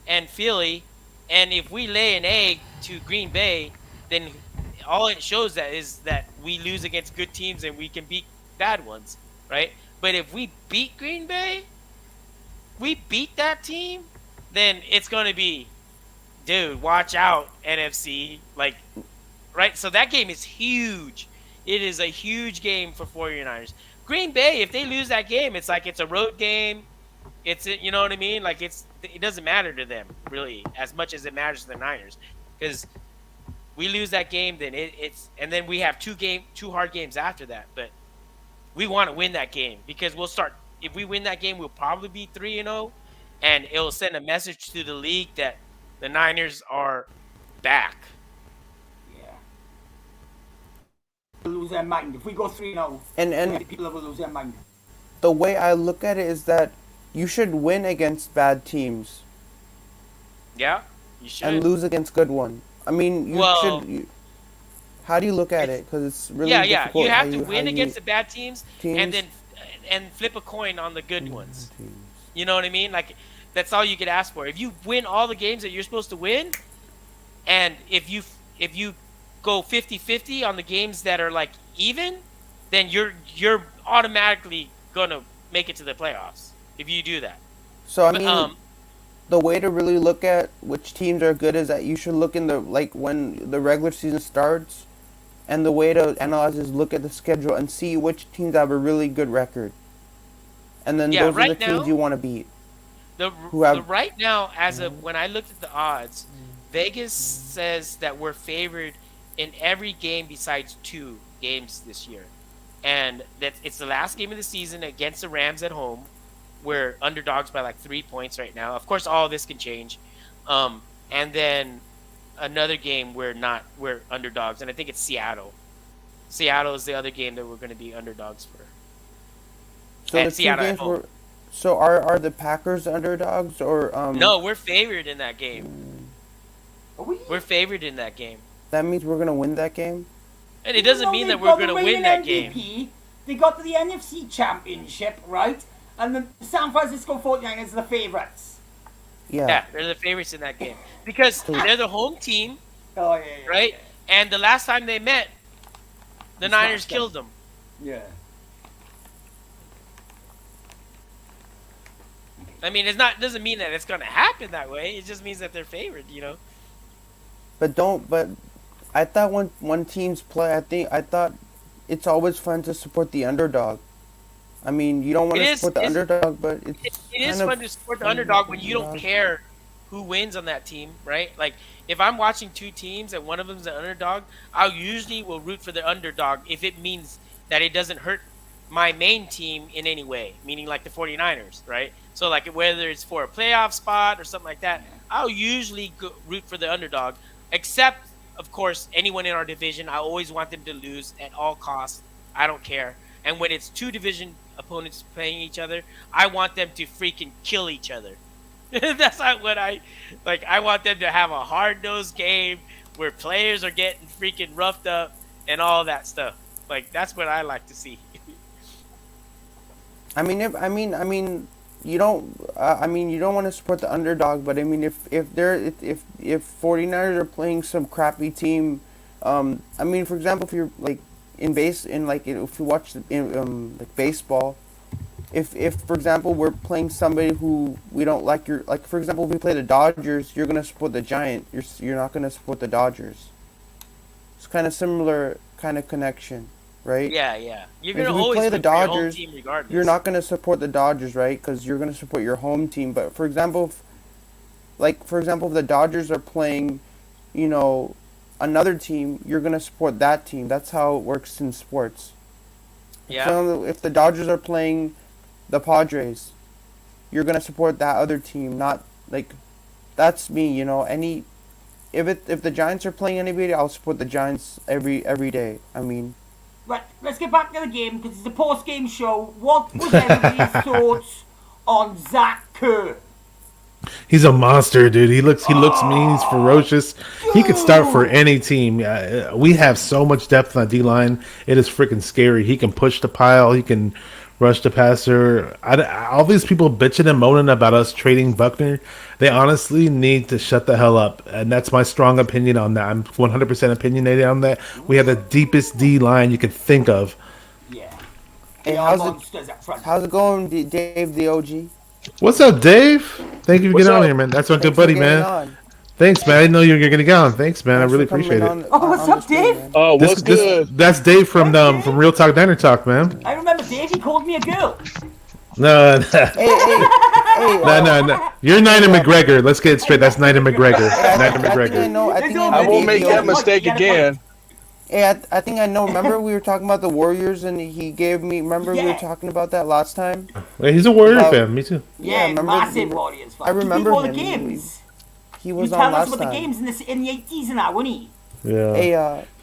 and Philly, and if we lay an egg to Green Bay, then all it shows that is that we lose against good teams and we can beat bad ones, right? But if we beat Green Bay, we beat that team, then it's going to be, dude, watch out, NFC. Like, right? So that game is huge. It is a huge game for 49ers. Green Bay, if they lose that game, it's like it's a road game. You know what I mean? Like it doesn't matter to them really as much as it matters to the Niners, because we lose that game, then and then we have 2 hard games after that. But we want to win that game because if we win that game, we'll probably be 3-0, and it'll send a message to the league that the Niners are back. Yeah. They'll lose their mind if we go 3-0. And People will lose their mind. the way I look at it is that you should win against bad teams Yeah, you should. and lose against good ones. I mean, Well- how do you look at it? Because it's really yeah. difficult. You have how to win how against the bad teams, and teams- then flip a coin on the good ones. teams. You know what I mean? Like That's all you could ask for. If you win all the games that you're supposed to win, and if you go 50-50 on the games that are like even, then you're automatically gonna make it to the playoffs if you do that. So I But, mean, the way to really look at which teams are good is that you should look in the like when the regular season starts, and the way to analyze is look at the schedule and see which teams have a really good record, and then Yeah, those are right the teams now- you want to beat. The have- right now, as of when I looked at the odds, Vegas says that we're favored in every game besides 2 games this year, and that it's the last game of the season against the Rams at home. We're underdogs by like 3 points right now. Of course, all of this can change, and then another game we're underdogs, and I think it's Seattle. Seattle is the other game that we're going to be underdogs for. So And the 2 Seattle at games home. were. So are the Packers underdogs or No, we're favored in that game. Are we? We're favored in that game, That means we're gonna win that game. and it doesn't mean that we're going to win that game. MVP, they got to the NFC Championship, right? And the San Francisco 49ers are the favourites. Yeah, they're the favorites in that game because they're the home team, Oh, yeah. right? And the last time they met, the It's Niners not killed them. Yeah. I mean, doesn't mean that it's going to happen that way. It just means that they're favored, you know. But I thought when teams play, I thought it's always fun to support the underdog. I mean, you don't want to support the underdog, but It it's is kind of fun to support the underdog when you don't underdog. care who wins on that team, right? Like, if I'm watching 2 teams and one of them's the underdog, I usually will root for the underdog if it means that it doesn't hurt my main team in any way, meaning like the 49ers, right? So, like, whether it's for a playoff spot or something like that, I'll usually root for the underdog, except, of course, anyone in our division. I always want them to lose at all costs. I don't care. And when it's 2 division opponents playing each other, I want them to freaking kill each other. That's not what I want them to have a hard-nosed game where players are getting freaking roughed up and all that stuff. Like, that's what I like to see. I mean, you don't. You don't want to support the underdog, but I mean, if 49ers are playing some crappy team, I mean, for example, if you're like if you watch like baseball, if for example we're playing somebody who we don't like, for example, if we play the Dodgers, you're gonna support the Giant. You're not gonna support the Dodgers. It's kind of similar kind of connection. Right? Yeah. You're If gonna we always play root the for your home Dodgers, team regardless. you're not going to support the Dodgers, right? Because you're going to support your home team. But for example, if the Dodgers are playing, another team, you're going to support that team. That's how it works in sports. Yeah. So if the Dodgers are playing the Padres, you're going to support that other team. Not like that's me. If the Giants are playing anybody, I'll support the Giants every day. I mean. Right, let's get back to the game because it's a post-game show. What was everybody's thoughts on Zach Kerr? He's a monster, dude. He looks mean. He's ferocious. He could start for any team. We have so much depth on the D-line. It is freaking scary. He can push the pile. He can rush the passer. All these people bitching and moaning about us trading Buckner, they honestly need to shut the hell up. And that's my strong opinion on that. I'm 100% opinionated on that. We have the deepest D-line you could think of. Yeah. Hey, They are monsters up front. how's it going, Dave the OG? What's up, Dave? Thank you for What's getting on up? here, man. That's my Thanks good for buddy, getting man. on. Thanks, man. I didn't know you were going to get on. Thanks, man. Thanks I really for coming appreciate it. on- Oh, what's on up, the stream, Dave? man. Oh, what's good? That's Dave from Real Talk Diner Talk, man. I remember Dave, he called me a girl. No, Hey, no. You're Nina McGregor. Let's get it straight. That's Nina McGregor. Nina McGregor. I think I I know won't Dave make the that OG. mistake again. Hey, I think I know. Remember we were talking about the Warriors, and he gave me. Remember we were Yeah. talking about that last time. Wait, he's a Warrior About- fan. Me too. Yeah, remember massive Warriors fan. I remember He did all him. the games. He He was was on telling us last about the time. games in the 80s and that, wasn't he? Yeah. Hey,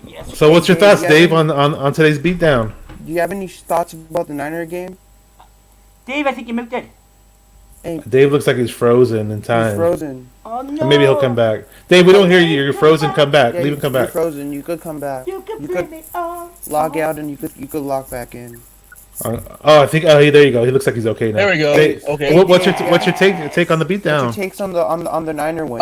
Yes. So, what's your Hey, thoughts, yeah, Dave, yeah. on today's beatdown? do you have any thoughts about the Niner game? Dave, I think you moved it. Dave looks like he's frozen in He's time. frozen. Oh, no. And maybe he'll come back. Dave, we don't hear you. You're frozen. Come back. Yeah, Leave him come you're back. frozen. You could come back. You could You play could me off. log out and you could log back in. I think. Oh, there you go. He looks like he's okay now. There we go. Hey, Okay. what's your take on the What's your beatdown? takes on the Niner win?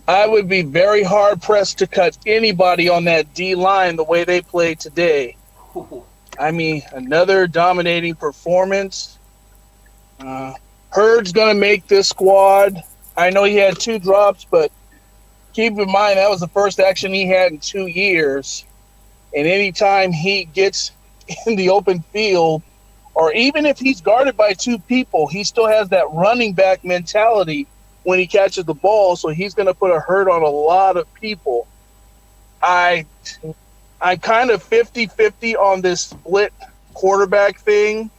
I would be very hard pressed to cut anybody on that D line the way they played today. I mean, another dominating performance. Hurd's gonna make this squad. I know he had 2 drops, but keep in mind that was the first action he had in 2 years. And anytime he gets in the open field, or even if he's guarded by 2 people, he still has that running back mentality when he catches the ball, so he's going to put a hurt on a lot of people. I kind of 50-50 on this split quarterback thing.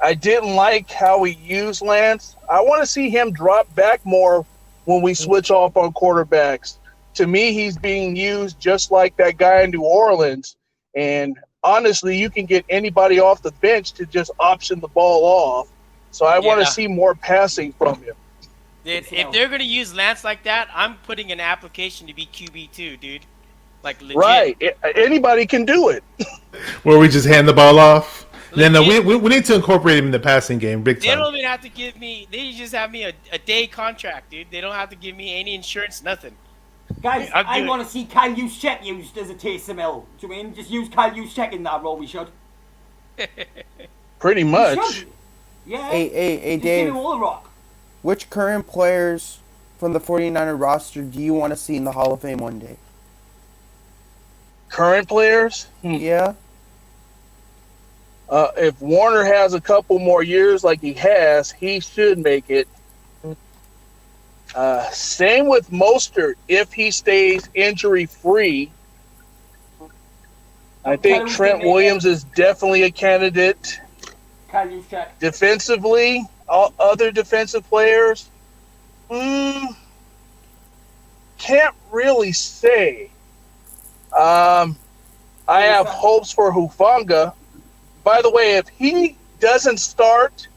I didn't like how we used Lance. I want to see him drop back more when we switch off on quarterbacks. To me, he's being used just like that guy in New Orleans. And honestly, you can get anybody off the bench to just option the ball off. So I want to see more passing from him. Dude, if they're gonna use Lance like that, I'm putting an application to be QB2, dude. Like legit. Right. Anybody can do it. Where we just hand the ball off. Then we need to incorporate him in the passing game, big They time. don't even have to give me. They just have me a day contract, dude. They don't have to give me any insurance, nothing. Guys, I want to see Kyle Juszczyk used as a Taysom Hill. Do you mean just use Kyle Juszczyk in that role? We should. Pretty much. Yeah. Hey, Just Dave. give him all the rock. Which current players from the 49er roster do you want to see in the Hall of Fame one day? Current players? Yeah. If Warner has a couple more years like he has, he should make it. Same with Mostert if he stays injury-free. I think Trent Williams is definitely a candidate. Kyle Juszczyk. Defensively, all other defensive players, can't really say. I have hopes for Hufanga. By the way, if he doesn't start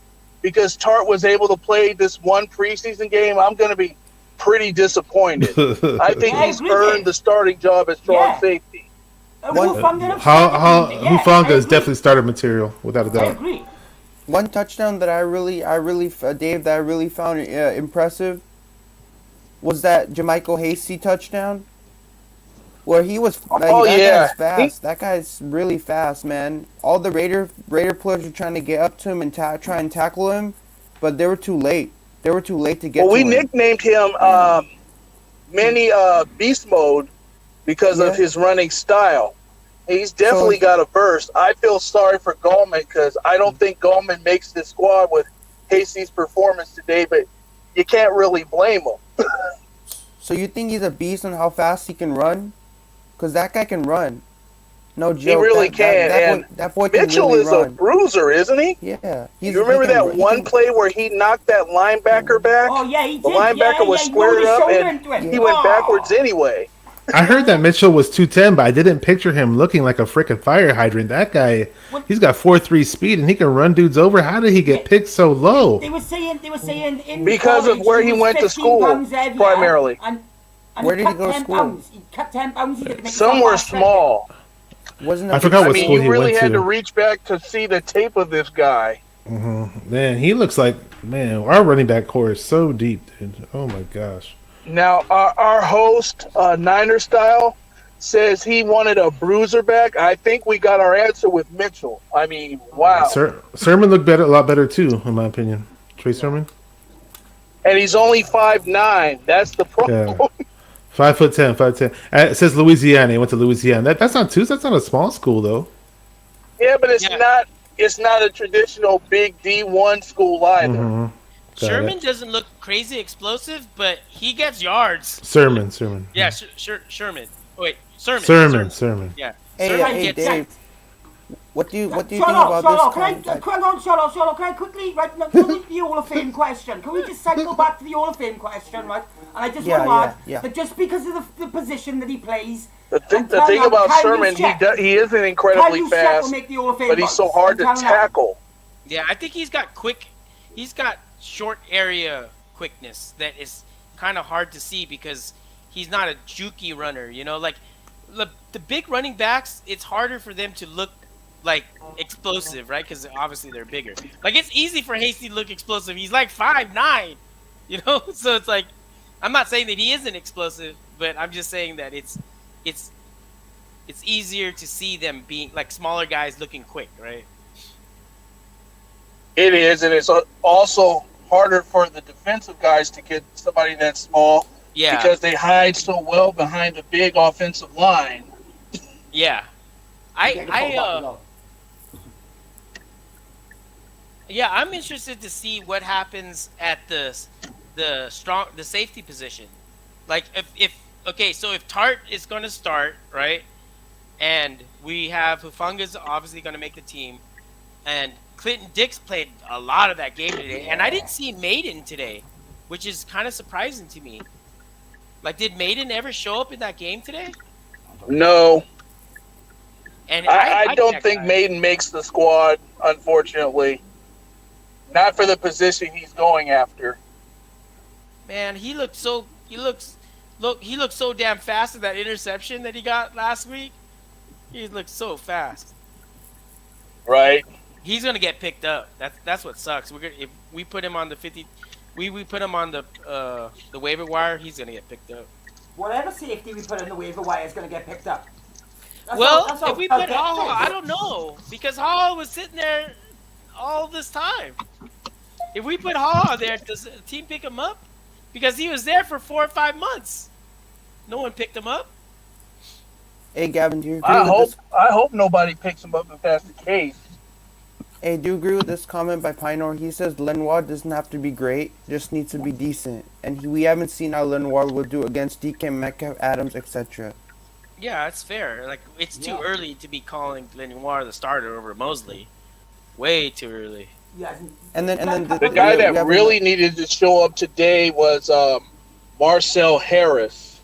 because Tart was able to play this one preseason game, I'm going to be pretty disappointed. I think he's earned the starting job at strong safety. Hufanga is definitely starter material, without a doubt. I agree. One touchdown that I really found impressive was that Jermichael Hasty touchdown, where he was. Guy's fast. That guy's really fast, man. All the Raider players were trying to get up to him and try and tackle him, but they were too late. They were too late to get. Well, we nicknamed him Mini Beast Mode because of his running style. He's definitely got a burst. I feel sorry for Gallman because I don't think Gallman makes this squad with Hasty's performance today, but you can't really blame him. So you think he's a beast on how fast he can run? Because that guy can run. No joke. He really can. That boy can Mitchell really is run. a bruiser, isn't he? Yeah. You remember that one play where he knocked that linebacker back? Oh, yeah, he did. The linebacker was squared up, and he went backwards anyway. I heard that Mitchell was 210, but I didn't picture him looking like a freaking fire hydrant. That guy, he's got 4.3 speed, and he can run dudes over. How did he get picked so low? They were saying because of where he went to school, primarily. Where did he go to school? He cut 10 pounds. Somewhere small. I forgot what school he went to. You really had to reach back to see the tape of this guy. Mm-hmm. Man, he looks like, our running back core is so deep, dude. Oh, my gosh. Now, our host, Niner Style, says he wanted a bruiser back. I think we got our answer with Mitchell. I mean, wow. Sermon looked a lot better, too, in my opinion. Trey Sermon? And he's only 5'9". That's the problem. Yeah. 5'10", 5'10". It says Louisiana. He went to Louisiana. That's not a small school, though. Yeah, but it's not a traditional big D1 school either. Mm-hmm. Sherman doesn't look crazy explosive, but he gets yards. Sermon. Yeah, Sherman. Wait, Sermon. Yeah. Hey, Dave. What do you think about this? Can I quickly, right, the Hall of Fame question. Can we just cycle back to the Hall of Fame question, right? And I just want to add that just because of the position that he plays, the thing about Sermon, he isn't incredibly fast, but he's so hard to tackle. Yeah, I think he's got short area quickness that is kind of hard to see because he's not a jukey runner, like the big running backs, it's harder for them to look like explosive, right? Because obviously they're bigger. Like it's easy for Hasty to look explosive. He's like 5'9", you know. So it's like, I'm not saying that he isn't explosive, but I'm just saying that it's easier to see them being like smaller guys looking quick, right? It is, and it's also harder for the defensive guys to get somebody that small Yeah, because they hide so well behind the big offensive line. yeah. Get the fullback as well. Yeah, I'm interested to see what happens at the safety position. Like if okay, so if Tart is going to start, right? And we have Hufanga's obviously going to make the team, and Clinton Dix played a lot of that game today, and I didn't see Maiden today, which is kind of surprising to me. Like, did Maiden ever show up in that game today? No, And I like don't that think guy. Maiden makes the squad, unfortunately. Not for the position he's going after. Man, he looked so damn fast in that interception that he got last week. He looked so fast. Right? He's gonna get picked up. That's what sucks. If we put him on the 50, we put him on the waiver wire. He's gonna get picked up. Whatever safety we put in the waiver wire is going to get picked up. Well, That's how if we put depth Hall, is. I don't know because Hall was sitting there all this time. If we put Hall there, does the team pick him up? Because he was there for 4 or 5 months. No one picked him up. Hey, Gavin, do you agree I with hope this? I hope nobody picks him up if that's the case. Hey, do you agree with this comment by Pinor? He says Lenoir doesn't have to be great, just needs to be decent. And we haven't seen how Lenoir will do against DK Metcalf, Adams, etc. Yeah, that's fair. Like it's too Yeah. early to be calling Lenoir the starter over Mosley. Way too early. He hasn't- And then The guy we that have really needed to show up today was Marcel Harris,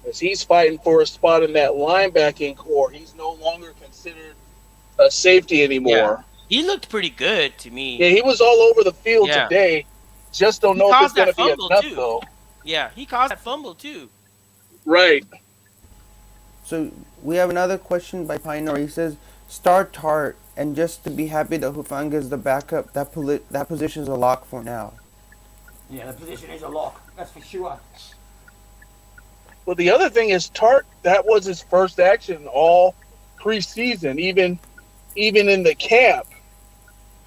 as he's fighting for a spot in that linebacking core. He's no longer considered a safety anymore. He looked pretty good to me. Yeah, he was all over the field Yeah. today. Just don't He know if it's caused going to that be fumble, enough, too. though. Yeah, he caused that fumble too. Right. So we have another question by Pinor. He says, start Tart, and just to be happy that Hufanga is the backup, that position is a lock for now. Yeah, the position is a lock. That's for sure. Well, the other thing is Tart, that was his first action all preseason, even in the camp.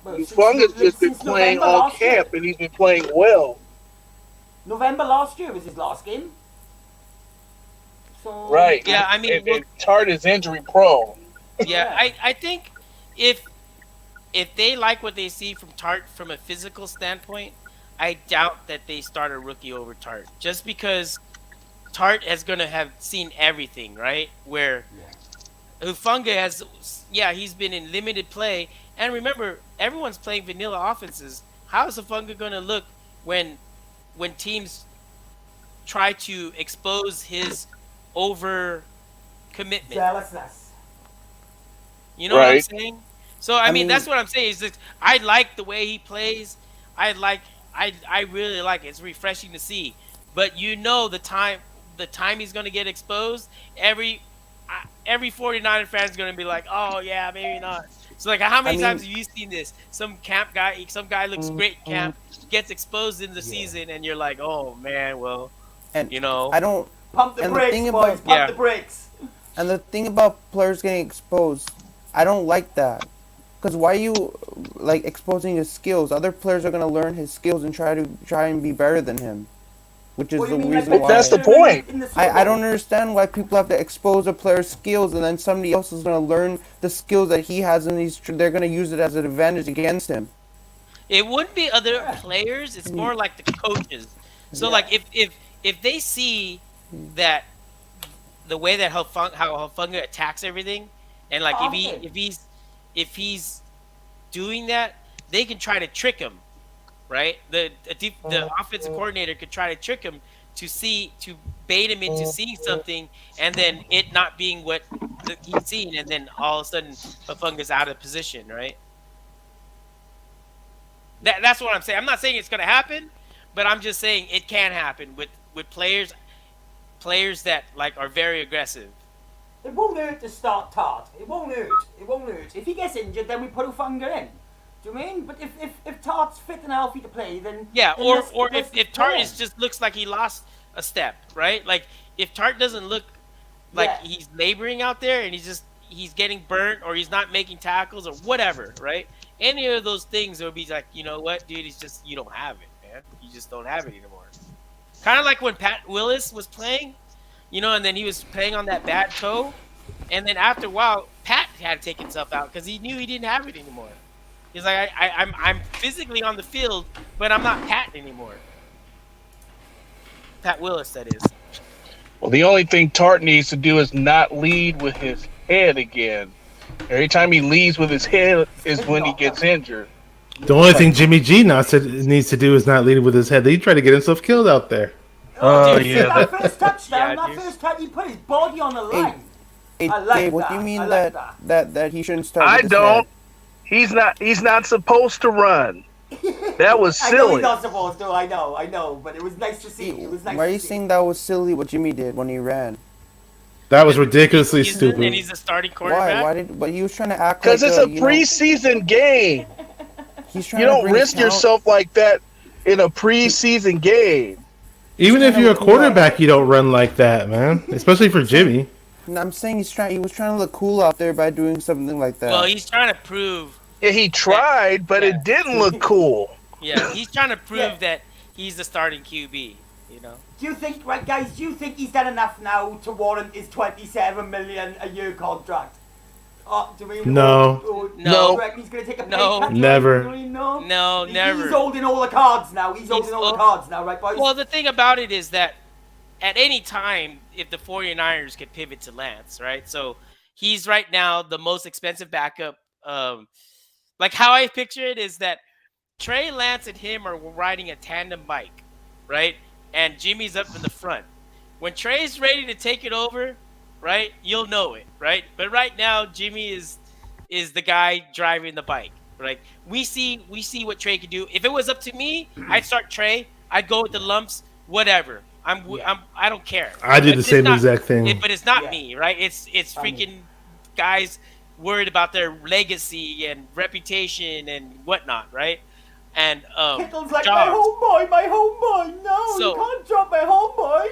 Well, Fungus just been since playing November all last year. camp, and he's been playing well. November last year was his last game. So Right. Yeah, I mean, and Tart is injury prone. Yeah, I think if they like what they see from Tart from a physical standpoint, I doubt that they start a rookie over Tart. Just because Tart is gonna have seen everything, right? Where Hufunga has, he's been in limited play. And remember, everyone's playing vanilla offenses. How is Hufunga gonna look when teams try to expose his over commitment? jealousness. You know what I'm Right. saying? So I mean, mean- that's what I'm saying. Is that I like the way he plays. I really like it. It's refreshing to see. But you know the time he's gonna get exposed. Every 49er fan is gonna be like, oh yeah, maybe not. So like, how many mean- times have you seen this? Some guy looks great in camp, gets exposed in the season, and you're like, oh man, well, And you know. I don't. Pump the And the brakes, thing boys. about- Pump Yeah. the brakes. And the thing about players getting exposed, I don't like that. Because why are you like exposing his skills? Other players are gonna learn his skills and try and be better than him, which is What do the you mean, reason like, why. That's the point. in the Super I don't Bowl? understand why people have to expose a player's skills and then somebody else is gonna learn the skills that he has and they're gonna use it as an advantage against him. It wouldn't be other players. It's more like the coaches. So like if they see that the way that how Hufunga attacks everything, and like if he's doing that, they can try to trick him, right? The offensive coordinator could try to trick him to bait him into seeing something, and then it not being what he's seen, and then all of a sudden Hufunga's out of position, right? That's what I'm saying. I'm not saying it's going to happen, but I'm just saying it can happen with players that like are very aggressive. It won't hurt to start Tart. It won't hurt. It won't hurt. If he gets injured, then we put Ufanga in. Do you mean? But if Tart's fit and healthy to play, then Yeah, then or let's if play Tart him. is just looks like he lost a step, right? Like if Tart doesn't look like Yeah. he's laboring out there and he's getting burnt or he's not making tackles or whatever, right? Any of those things would be like, you know what, dude, it's just you don't have it, man. You just don't have it anymore. Kind of like when Pat Willis was playing, and then he was playing on that bad toe, and then after a while, Pat had to take himself out because he knew he didn't have it anymore. He's like, I'm physically on the field, but I'm not Pat anymore. Pat Willis, that is. Well, the only thing Tart needs to do is not lead with his head again. Every time he leads with his head is when he gets injured. The only thing Jimmy G needs to do is not lead with his head. He tried to get himself killed out there. Dude, yeah, that first touchdown, Yeah, that dude. first touch, he put his body on the line. Hey, I like Dave, what do you that. mean I like that he shouldn't start? I with his don't. head? He's not supposed to run. That was I know he's silly. not supposed to. I know, but it was nice to see. It was nice Why are to you see. saying that was silly? What Jimmy did when he ran? That was ridiculously And stupid. he's a starting quarterback. Why? Why did? But he was trying to act Because like it's a preseason game. he's trying You to don't bring risk talent- yourself like that in a preseason game. Even if trying you're a to- quarterback, you don't run like that, man. Especially for Jimmy. No, I'm saying he was trying to look cool out there by doing something like that. Well, he's trying to prove. Yeah, he tried, but Yeah. it didn't look cool. Yeah, he's trying to prove Yeah. that he's the starting QB. Do you think, right, guys? Do you think he's done enough now to warrant his 27 million a year contract? Do you mean? No. No. Do you reckon he's gonna take a pay No. cut? Never. Do you mean no? No, never. He's holding all the cards now. He's holding all the cards now, right, boys? Well, the thing about it is that at any time, if the 49ers could pivot to Lance, right? So he's right now the most expensive backup. Like how I picture it is that Trey Lance and him are riding a tandem bike, right? And Jimmy's up in the front. When Trey's ready to take it over, right, you'll know it, right? But right now, Jimmy is the guy driving the bike, right? We see what Trey can do. If it was up to me, I'd start Trey. I'd go with the lumps, whatever. I don't care. I did the It's same not- exact thing. but it's not Yeah. me, right? It's I mean- freaking guys worried about their legacy and reputation and whatnot, right? And Kittle's like, Josh. my homeboy. No, So- you can't drop my homeboy.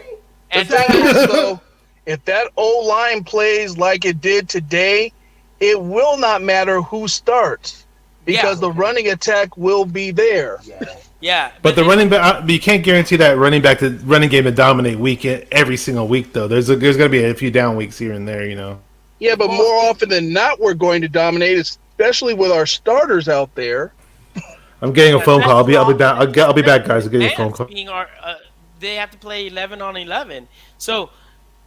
The and thing is, though, if that O-line plays like it did today, it will not matter who starts because the running attack will be there. yeah, But the running back, you can't guarantee that running game to dominate every single week though. There's going to be a few down weeks here and there. Yeah, but more often than not, we're going to dominate, especially with our starters out there. I'm getting a phone call. I'll be back. I'll be back, guys. I'll get you a phone Lance call. being they have to play 11 on 11. So,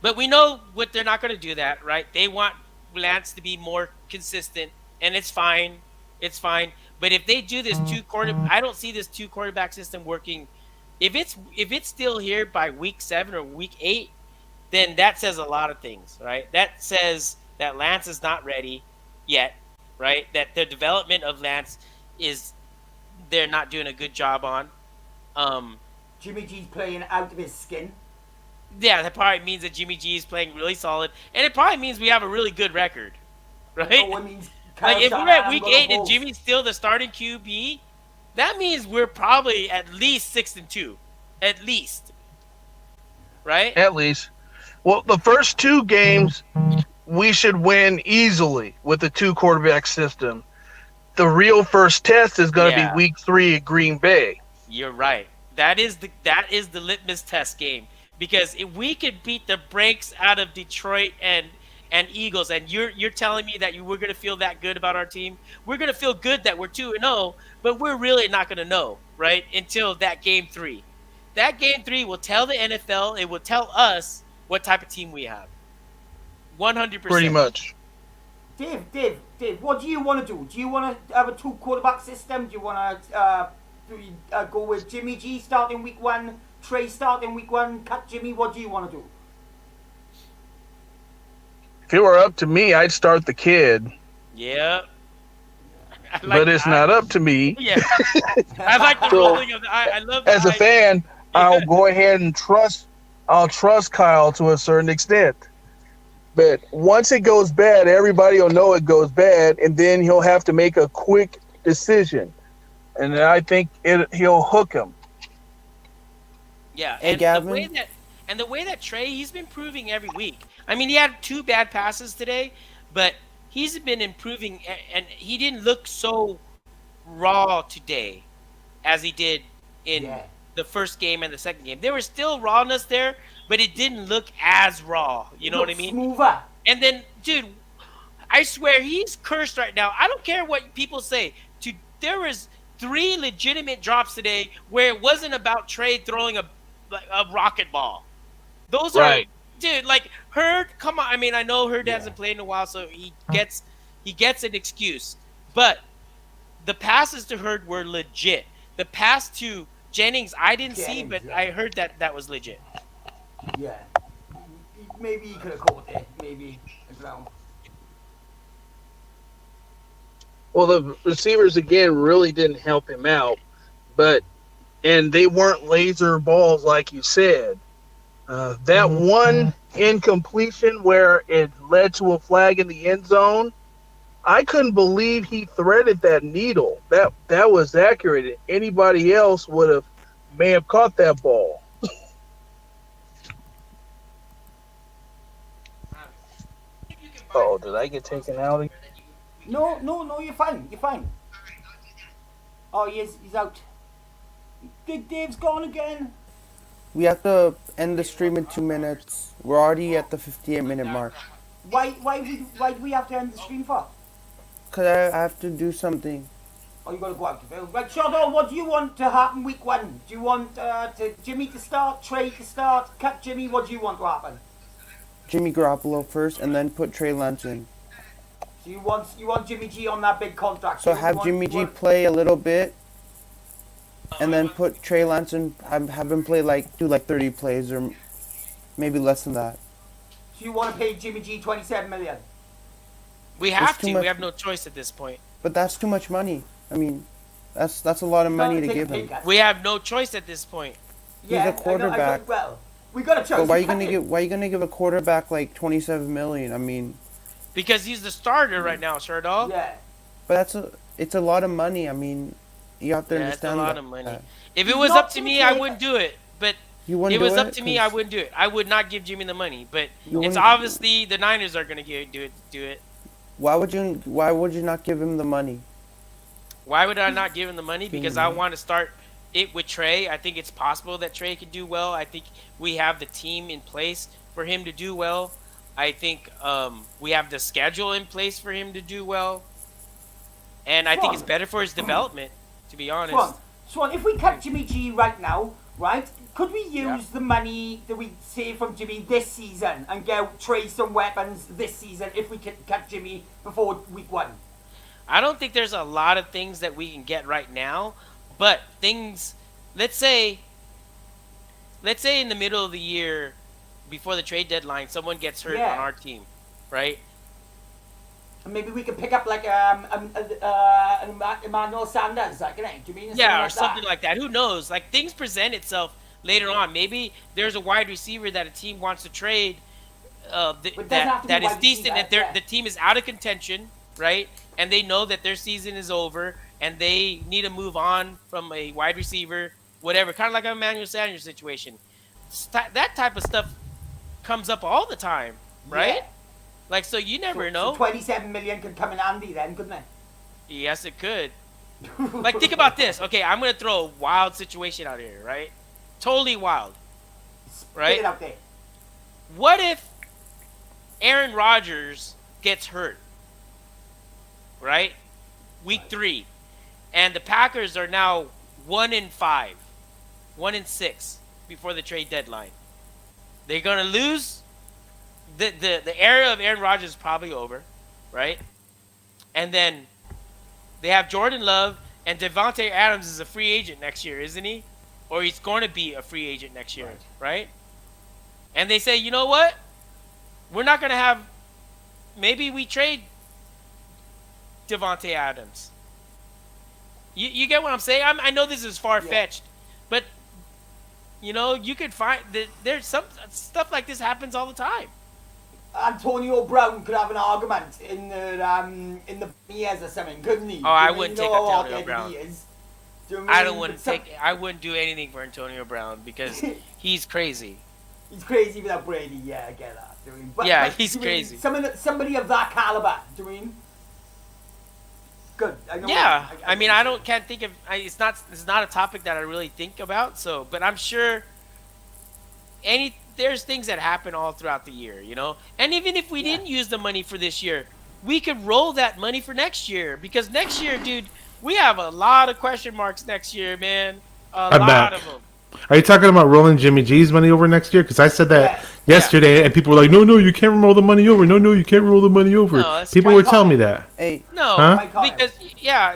but we know what they're not going to do that, right? They want Lance to be more consistent, and it's fine. It's fine. But if they do this I don't see this two quarterback system working. If it's still here by week 7 or week 8, then that says a lot of things, right? That says that Lance is not ready yet, right? That the development of Lance they're not doing a good job on. Jimmy G's playing out of his skin. Yeah, that probably means that Jimmy G is playing really solid, and it probably means we have a really good record, right? Oh, it means Like Kyle if we're Shanahan at week got a 8 and vote. Jimmy's still the starting QB, that means we're probably at least 6-2, at least, right? At least. Well, the first 2 games, we should win easily with the 2 quarterback system. The real first test is going to Yeah. be week 3 at Green Bay. You're right. That is the litmus test game, because if we could beat the brakes out of Detroit and Eagles, and you're telling me that we're gonna feel that good about our team, we're gonna feel good that we're 2-0, but we're really not gonna know, right, until that game 3. That game 3 will tell the NFL, it will tell us what type of team we have. 100%. Pretty much. Dave, what do you want to do? Do you want to have a 2 quarterback system? Do you want to go with Jimmy G starting week 1, Trey starting week 1, cut Jimmy? What do you want to do? If it were up to me, I'd start the kid. Yeah. But it's not up to me. Yeah. I like the So, rolling of the eye. I love the As a eye. fan, I'll go ahead and trust Kyle to a certain extent. But once it goes bad, everybody will know it goes bad, and then he'll have to make a quick decision. And I think he'll hook him. Yeah, Hey, Gavin. the way that Trey, he's been improving every week. I mean, he had 2 bad passes today, but he's been improving, and he didn't look so raw today as he did in Yeah. the first game and the second game. There was still rawness there, but it didn't look as raw. You know what I mean? Smoother. And then, dude, I swear he's cursed right now. I don't care what people say. There was 3 legitimate drops today where it wasn't about Trey throwing a rocket ball. Those Right. are, dude, like Hurd. Come on, I mean, I know Hurd hasn't played in a while, so he gets an excuse. But the passes to Hurd were legit. The pass to Jennings, I didn't see, but I heard that was legit. Yeah. Maybe he could have caught it. Maybe as well. Well, the receivers again really didn't help him out, and they weren't laser balls like you said. That one incompletion where it led to a flag in the end zone, I couldn't believe he threaded that needle. That was accurate. Anybody else may have caught that ball. Oh, did I get taken out again? No, you're fine. You're fine. Oh, he's out. Dave's gone again. We have to end the stream in 2 minutes. We're already at the 58-minute mark. Why do we have to end the stream for? Cause I have to do something. Oh, you gotta go out. Right, Shadow, what do you want to happen week 1? Do you want Jimmy to start, Trey to start, cut Jimmy? What do you want to happen? Jimmy Garoppolo first, and then put Trey Lance in. So you want Jimmy G on that big contract? So have Jimmy G play a little bit, and then put Trey Lance in. Have him play do 30 plays or maybe less than that. So you want to pay Jimmy G 27 million? We have too to. much. We have no choice at this point. But that's too much money. I mean, that's a lot of money to give him. We have no choice at this point. He's a quarterback. Well, we got a choice. But why are you gonna give a quarterback like 27 million? I mean, Because he's the starter right now, Shardal. Yeah. but it's a lot of money. I mean, you have to Yeah, it's a understand lot that. of money. If it was Not up to me, I wouldn't do it. But You wouldn't it was do up it? to me, I 'Cause wouldn't do it. I would not give Jimmy the money. But You it's wouldn't- obviously the Niners are gonna do it. Why would you not give him the money? Why would I not give him the money? Because I want to start it with Trey. I think it's possible that Trey could do well. I think we have the team in place for him to do well. I think we have the schedule in place for him to do well. And I think it's better for his development, to be honest. Swan, if we cut Jimmy G right now, right, could we use the money that we save from Jimmy this season and get Trey some weapons this season if we can cut Jimmy before week 1? I don't think there's a lot of things that we can get right now, but things, let's say in the middle of the year, before the trade deadline, someone gets hurt on our team, right? And maybe we could pick up like Emmanuel Sanders, like, you mean? Yeah, or something like that. Who knows? Like, things present itself later on. Maybe there's a wide receiver that a team wants to trade that is decent, that the team is out of contention, right? And they know that their season is over, and they need to move on from a wide receiver, whatever. Kind of like a Emmanuel Sanders situation. That type of stuff comes up all the time, right? Yeah. Like, so you never know. So 27 million could come in handy then, couldn't it? Yes, it could. Like, think about this. Okay, I'm going to throw a wild situation out here, right? Totally wild, right? Get it out there. What if Aaron Rodgers gets hurt, right? Week 3. And the Packers are now 1-5, 1-6 before the trade deadline. They're going to lose. The era of Aaron Rodgers is probably over, right? And then they have Jordan Love, and Devontae Adams is a free agent next year, isn't he? Or he's going to be a free agent next year, right? And they say, you know what? We're not going to have – maybe we trade Devontae Adams. You get what I'm saying? I know this is far-fetched, but, you know, you could find – there's some stuff like this happens all the time. Antonio Brown could have an argument in the years or something, couldn't he? Oh, I You know, wouldn't you take know how Antonio hard-headed Brown. he is. Do you know what I I don't mean? want But to some- take. I wouldn't do anything for Antonio Brown because he's crazy. He's crazy without Brady. Yeah, I get that. Do you know what I mean? Yeah, but he's do you know what I mean? crazy. Somebody of that caliber. Do you know what I mean? Good. I know Yeah, I I mean, I can't think of. It's not a topic that I really think about. So, but I'm sure there's things that happen all throughout the year, you know. And even if we didn't use the money for this year, we could roll that money for next year because next year, dude, we have a lot of question marks next year, man. A I'm lot back. of them. Are you talking about rolling Jimmy G's money over next year? Because I said that Yeah. yesterday, and people were like, "No, you can't roll the money over. No, you can't roll the money over." No, that's People right. were telling me that. Hey, No, Huh? because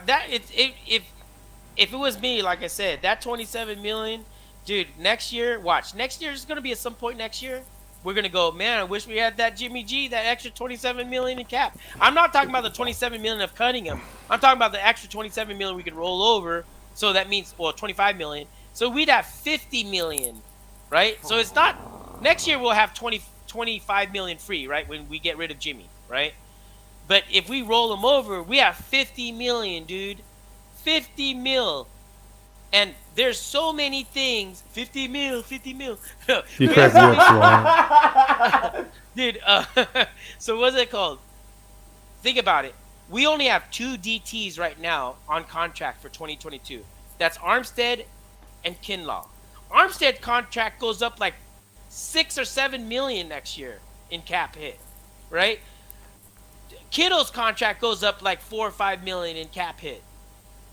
that if it was me, like I said, that 27 million, dude, next year, watch. Next year is going to be at some point next year. We're going to go, man, I wish we had that Jimmy G, that extra 27 million in cap. I'm not talking about the 27 million of cutting him. I'm talking about the extra 27 million we could roll over. So that means, 25 million. So we'd have 50 million, right? So it's not, next year we'll have 25 million free, right? When we get rid of Jimmy, right? But if we roll him over, we have 50 million, dude. 50 mil. And there's so many things. 50 mil. You cracked me up, Swan. Dude, so what's it called? Think about it. We only have 2 DTs right now on contract for 2022. That's Armstead and Kinlaw. Armstead contract goes up like 6 or 7 million next year in cap hit, right? Kittle's contract goes up like 4 or 5 million in cap hit.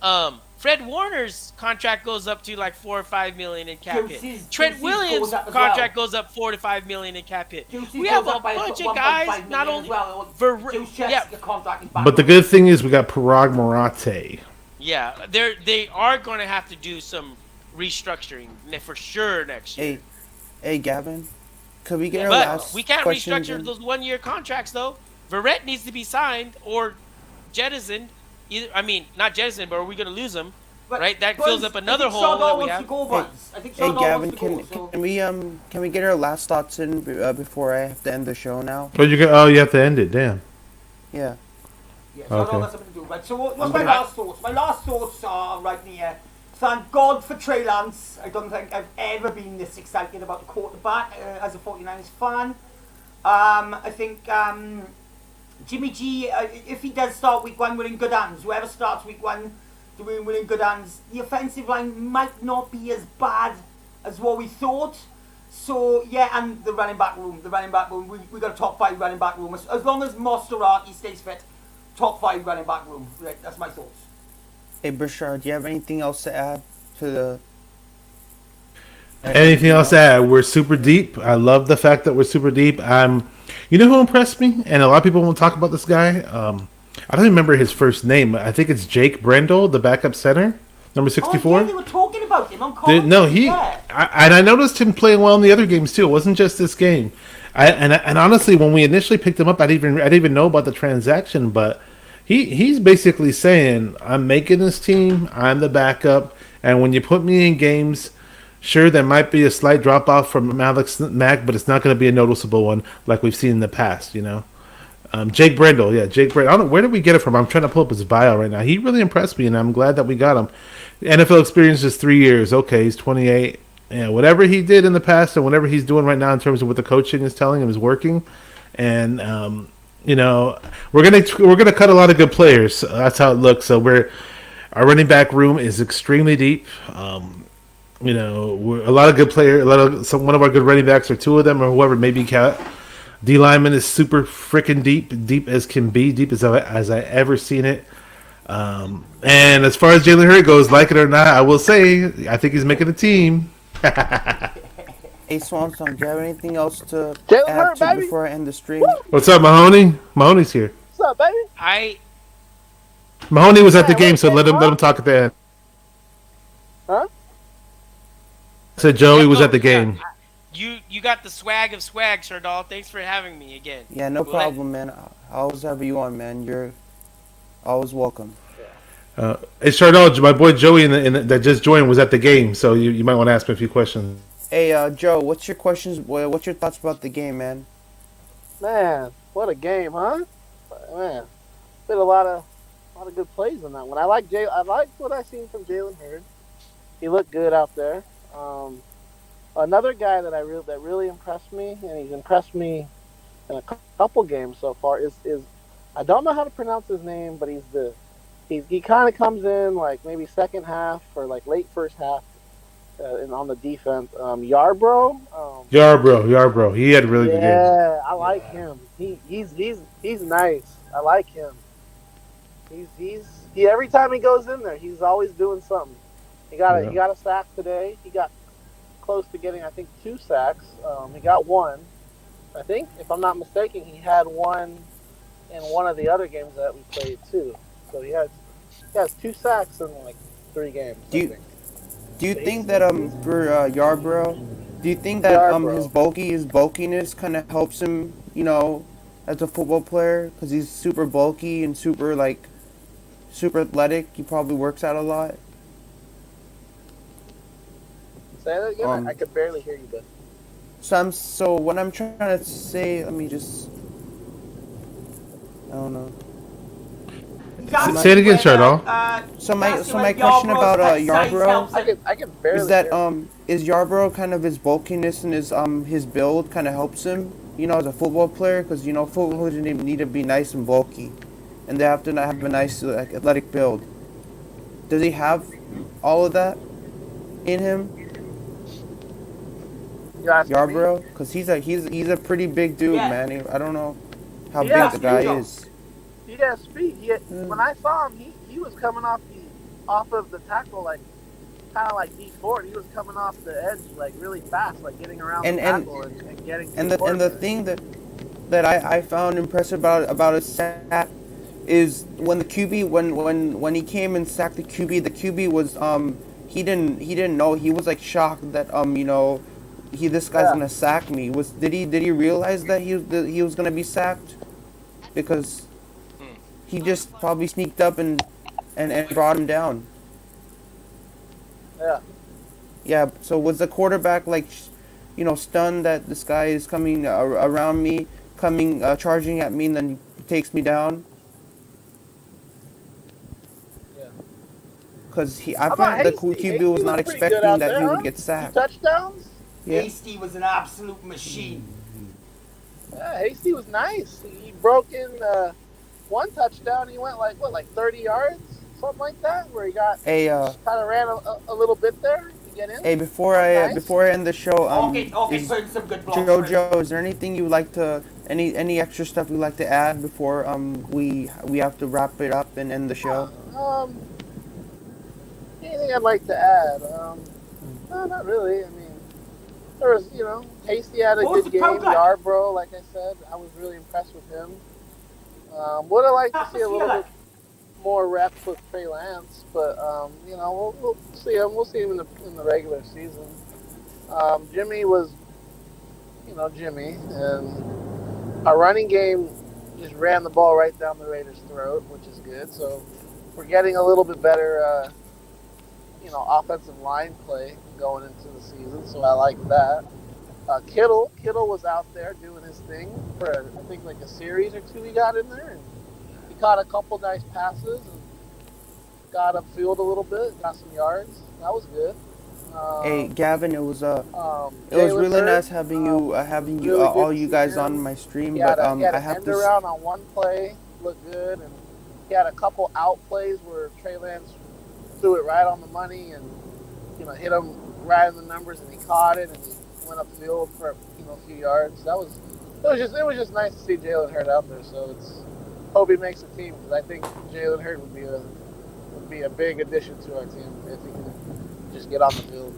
Fred Warner's contract goes up to like 4 or 5 million in cap hit. Trent Williams' contract goes up 4 to 5 million in cap hit. We have a bunch of guys, not only But the good thing is we got Parag Marate. yeah, they are going to have to do some restructuring for sure next year. hey, Gavin, could we get our But last we can't question restructure in? those 1-year contracts though. Verrett needs to be signed or jettisoned. I mean, not jettisoned, but are we going to lose him? Right, that fills up another hole that we have. Hey, Gavin, can we get our last thoughts in before I have to end the show now? You have to end it. Damn. Yeah. Yeah, so Okay. that's something to do. Right, so what's my last thoughts? My last thoughts are right near. Thank God for Trey Lance. I don't think I've ever been this excited about the quarterback as a 49ers fan. I think Jimmy G, if he does start week 1, we're in good hands. Whoever starts week 1, we're in good hands. The offensive line might not be as bad as what we thought. So, yeah, and the running back room. We got a top 5 running back room. As long as Mostaraki stays fit, top 5 running back room. Right, that's my thoughts. Hey, Brashard, do you have anything else to add to the... Anything else to add? We're super deep. I love the fact that we're super deep. You know who impressed me? And a lot of people won't talk about this guy. I don't remember his first name. I think it's Jake Brendel, the backup center, number 64. Oh, yeah, they were talking about him on commentary. No, yeah. I noticed him playing well in the other games too. It wasn't just this game. And honestly, when we initially picked him up, I didn't even know about the transaction. But he's basically saying, "I'm making this team. I'm the backup, and when you put me in games, sure, there might be a slight drop off from Alex Mack, but it's not going to be a noticeable one like we've seen in the past." You know. Jake Brendel, Jake Brendel. I don't know, where did we get it from? I'm trying to pull up his bio right now. He really impressed me, and I'm glad that we got him. NFL experience is 3 years. Okay, he's 28. Yeah, whatever he did in the past and whatever he's doing right now in terms of what the coaching is telling him is working. And you know, we're gonna cut a lot of good players. That's how it looks. So our running back room is extremely deep. You know, a lot of good players. One of our good running backs, or 2 of them, or whoever maybe count. D lineman is super freaking deep as can be, deep as I ever seen it. And as far as Jalen Hurts goes, like it or not, I will say I think he's making a team. Hey, Swanson, do you have anything else to Jalen add Hurts, to baby. before I end the stream? What's up, Mahoney? Mahoney's here. What's up, baby? Mahoney was at the game, so let him talk at the end. Huh? Said Joey was at the game. You got the swag of swag, Shardal. Thanks for having me again. Yeah, no problem, man. I'll always have you on, man. You're always welcome. It's Shardal, my boy Joey that just joined was at the game, so you might want to ask me a few questions. Hey, Joe, what's your questions? What's your thoughts about the game, man? Man, what a game, huh? Man, been a lot of good plays in that one. I like what I seen from Jalen Hurd. He looked good out there. Um, Another guy that really impressed me, and he's impressed me in a couple games so far, is I don't know how to pronounce his name, but he kind of comes in like maybe second half or like late first half, and on the defense, Yarbrough. Yarbrough. He had a really good game. Yeah, I like Yeah. him. He's nice. I like him. He every time he goes in there, he's always doing something. He Yeah. got a sack today. He got close to getting, I think, 2 sacks. He got one. I think, if I'm not mistaken, he had one in one of the other games that we played too. So he has 2 sacks in like 3 games, Do I you think. do you So think that for Yarbrough, do you think that Yarbrough. his bulkiness kind of helps him, as a football player, because he's super bulky and super athletic. He probably works out a lot. Say that again. I Um, could barely hear you, but so what I'm trying to say, let me just, I don't know. He's So my Say it actually again, when Shardal. so my when question Yarbrough's about size Yarbrough helps him. I can is barely that hear him. is Yarbrough kind of his bulkiness and his build kind of helps him, as a football player, because football players need to be nice and bulky, and they have to not have a nice athletic build. Does he have all of that in him, You asking me? Yarbrough? Because he's a pretty big dude, Yeah. man. I don't know how He big has the guy Speed speed. though. is. He has speed. When Mm. I saw him, he was coming off of the tackle like kind of like D4, and he was coming off the edge like really fast, like getting around the And tackle and getting to the the quarterback. thing that I found impressive about his sack is when the QB when he came and sacked the QB was he didn't know, he was like shocked that this guy's Yeah, gonna sack me. Did he realize that he was gonna be sacked, because Hmm. he just probably sneaked up and brought him down. yeah. Yeah, so was the quarterback like, stunned that this guy is coming around me, coming charging at me, and then he takes me down? Yeah. Because How I about thought the Hasty? QB Hasty was was not pretty good expecting out that there, he would huh? get 2 sacked. touchdowns. Yeah. Hasty was an absolute machine. Yeah, Hasty was nice. He broke in one touchdown. He went like 30 yards, something like that, where he got Hey, kind of ran a little bit there to get in. hey, That was nice. before I end the show, Okay, okay, is put in some good blocks for him. JoJo, is there anything you would like to, any extra stuff you'd like to add before we have to wrap it up and end the show? Anything I'd like to add? No, not really. I mean, there was, Hasty had a What was good the pro game. like? Yarbrough, like I said, I was really impressed with him. Would have liked to see a Atmosphere little like? bit more reps with Trey Lance, but we'll see him. We'll see him in the regular season. Jimmy was, Jimmy, and our running game just ran the ball right down the Raiders' throat, which is good. So we're getting a little bit better, offensive line play going into the season. So I like that. Kittle was out there doing his thing for I think like a series or two he got in there, and he caught a couple nice passes and got upfield a little bit, got some yards. That was good. Hey, Gavin, it was Jalen really Hurd nice having you really good all to you see guys on him. my stream, He had but an I have end to. around on one play, looked good, and he had a couple out plays where Trey Lance threw it right on the money and hit him right in the numbers, and he caught it and he went upfield for a few yards. It was just nice to see Jalen Hurd out there. So hope he makes the team, because I think Jalen Hurd would be a big addition to our team if he can just get on the field.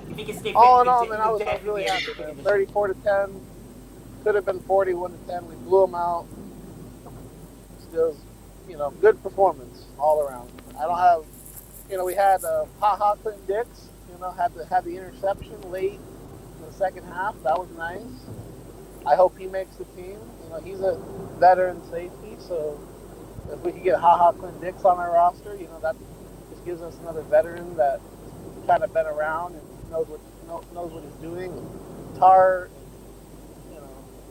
If he can stay fit, All he in all, can man, I was definitely really be able happy, to man. finish. 34-10, could have been 41-10. We blew them out. Still, good performance all around. I don't have, we had Clinton Dix, had the interception late in the second half. That was nice. I hope he makes the team. He's a veteran safety, so if we could get Clinton Dix on our roster, that just gives us another veteran that kind of been around and knows what he's doing. Tar,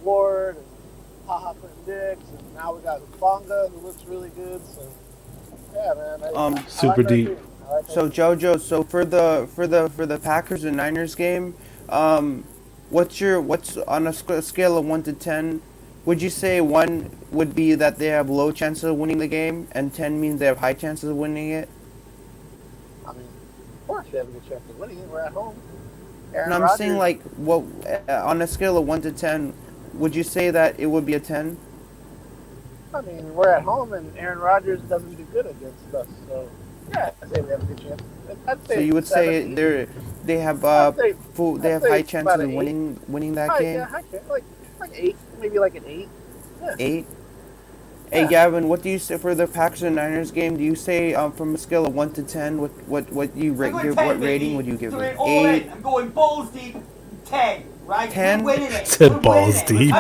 Ward and Haha Clinton Dix, and now we got Bonga who looks really good. So yeah, man. Super deep. So JoJo, so for the Packers and Niners game, what's on a scale of 1 to 10? Would you say 1 would be that they have low chances of winning the game, and 10 means they have high chances of winning it? I mean, of course we have a good chance of winning it. We're at home. Aaron And I'm Rodgers, saying like, what on a scale of 1 to 10, would you say that it would be a 10? I mean, we're at home, and Aaron Rodgers doesn't do good against us. So yeah, I'd say we have a good chance. I'd say So you would say they have I'd say high chances about of an winning that high, game? yeah, high chance, like 8, maybe like an 8. Yeah. 8. Hey Gavin, what do you say for the Packers and Niners game? Do you say from a scale of 1 to 10, what you rate? I'm going Give, 10, what rating baby. would you give So it? we're all 8. in. I'm going balls deep. 10. Right? 10? We're winning it. Said We're balls winning it. deep.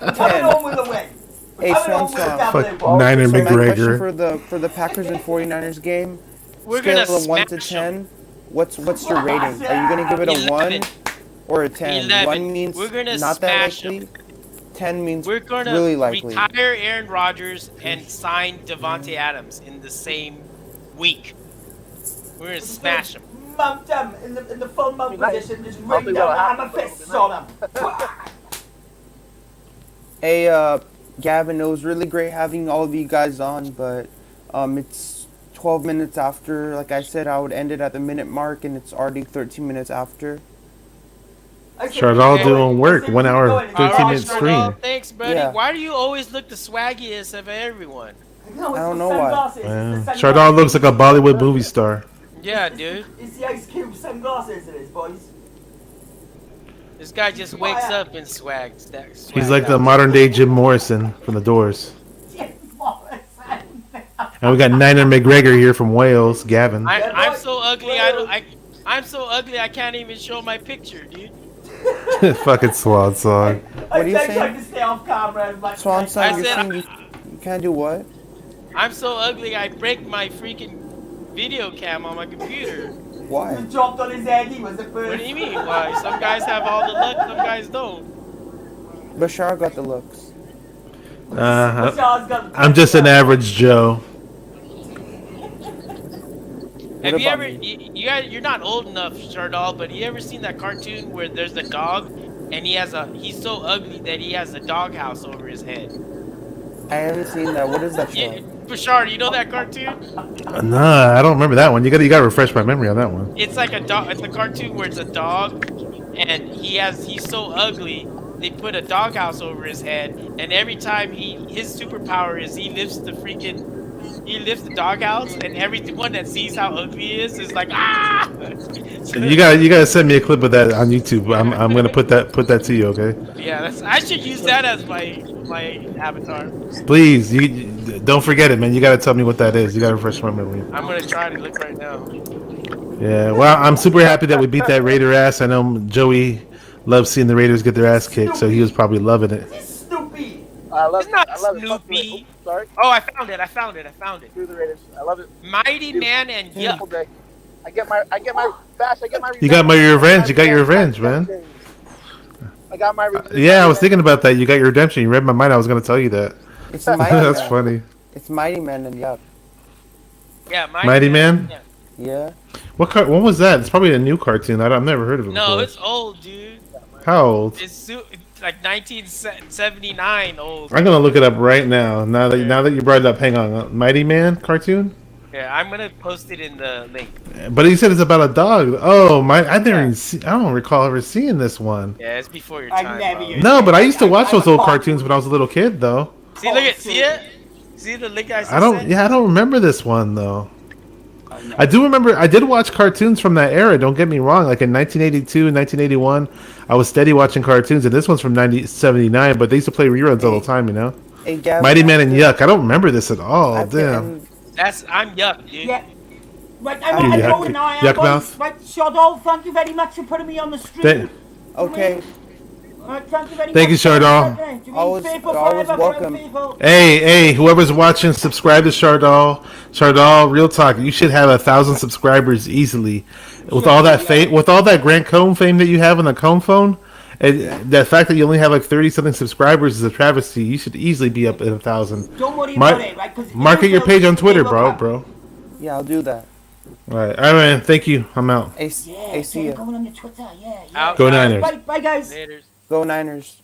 We're coming home with a win. We're Hey, coming home with a Swan double Fuck win. Niner So my question McGregor. for the Packers and 49ers game, We're scale gonna of 1 to smash 'em. 10, what's your rating? Are you gonna give it a 11. 1 or a 10? 11. 1 means We're gonna not that smash 'em. likely. 10 means We're gonna really likely. retire Aaron Rodgers and sign Devontae Adams in the same week. We're gonna smash him. Mount them in the full mount Nice. position. Just I'll rain do down what the hammer happens, fists it'll on be them. Hey, Gavin, it was really great having all of you guys on, but it's 12 minutes after. Like I said, I would end it at the minute mark, and it's already 13 minutes after. Chardal doing work. 1 hour, 13-minute stream. Thanks, buddy. Yeah. Why do you always look the swaggiest of everyone? I don't know why. Chardal looks like a Bollywood movie star. Yeah, dude. It's the Ice Cube sunglasses it is, boys. This guy just wakes up and swags. He's like the modern day Jim Morrison from The Doors. And we got Niner McGregor here from Wales, Gavin. I'm so ugly. I'm so ugly. I can't even show my picture, dude. Fucking Swan Song. What are you saying? Trying to stay off camera as much Swan as Song, I you're said saying you can't do what? I'm so ugly. I break my freaking video cam on my computer. Why? can. Dropped on his head. He was the first. What do you mean? Why? Some guys have all the luck. Some guys don't. Bashar got the looks. Bashar's got the I'm just an average Joe. Have you about ever? You're not old enough, Chardal, but you ever seen that cartoon where there's the dog, and he's so ugly that he has a doghouse over his head? I haven't seen that. What is that Yeah, show? Bashar, you know that cartoon? Nah, I don't remember that one. You gotta refresh my memory on that one. It's like a dog. It's a cartoon where it's a dog, and he's so ugly. They put a doghouse over his head, and every time his superpower is he lifts the doghouse, and everyone that sees how ugly he is like ah. You gotta send me a clip of that on YouTube. I'm gonna put that to you, okay? Yeah, I should use that as my avatar. Please, you don't forget it, man. You gotta tell me what that is. You gotta refresh my memory. I'm gonna try to look right now. Yeah, well, I'm super happy that we beat that Raider ass. I know Joey loves seeing the Raiders get their ass kicked, so he was probably loving it. Snoopy. I love It's not it. I love it. Fuck the Snoopy. Raiders. Oops, sorry. Oh, I found it. Screw the Raiders. I love it. Mighty Man and Beautiful Yuck. day. I get my fast. I get my. You got my revenge. You got your revenge, man. I got my. Yeah, I was thinking about that. You got your redemption. You read my mind. I was gonna tell you that. It's Mighty That's Man. funny. It's Mighty Man and Yuck. Yeah, Mighty Man? Yeah. Yeah. What was that? It's probably a new cartoon. I've never heard of it No, before. it's old, dude. How old? It's like 1979 old. I'm gonna look it up right now. Now that you brought it up, hang on. Mighty Man cartoon? Yeah, I'm gonna post it in the link. But he said it's about a dog. Oh my! I don't recall ever seeing this one. Yeah, it's before your I time. never bro. used No, but I used to watch those old cartoons when I was a little kid, though. See, look at see it. See the link I I don't. sent? Yeah, I don't remember this one though. I do remember. I did watch cartoons from that era. Don't get me wrong. Like in 1982 and 1981, I was steady watching cartoons, and this one's from 1979. But they used to play reruns all the time, you know. Hey, Gavin, Mighty Man and Yuck. I don't remember this at all. Damn. I'm Yuck, dude. Yeah. Right, You I'm yuck- going now. yuck mouth? Right, Shardol, thank you very much for putting me on the stream. Okay. Right, thank you very Thank much. you, Shardol. Always welcome. Hey, whoever's watching, subscribe to Chardal. Chardal, real talk. You should have 1,000 subscribers easily. With all that fame, with all that Grant Cohn fame that you have on the Cohn phone, The fact that you only have like 30-something subscribers is a travesty. You should easily be up at 1,000. Don't worry about it, right? 'Cause Market your page on Twitter, bro. Yeah, I'll do that. All right, man. Thank you. I'm out. Yeah, See ya. going on your Twitter. Yeah. Out. Go Niners. Bye, guys. Laters. Go Niners.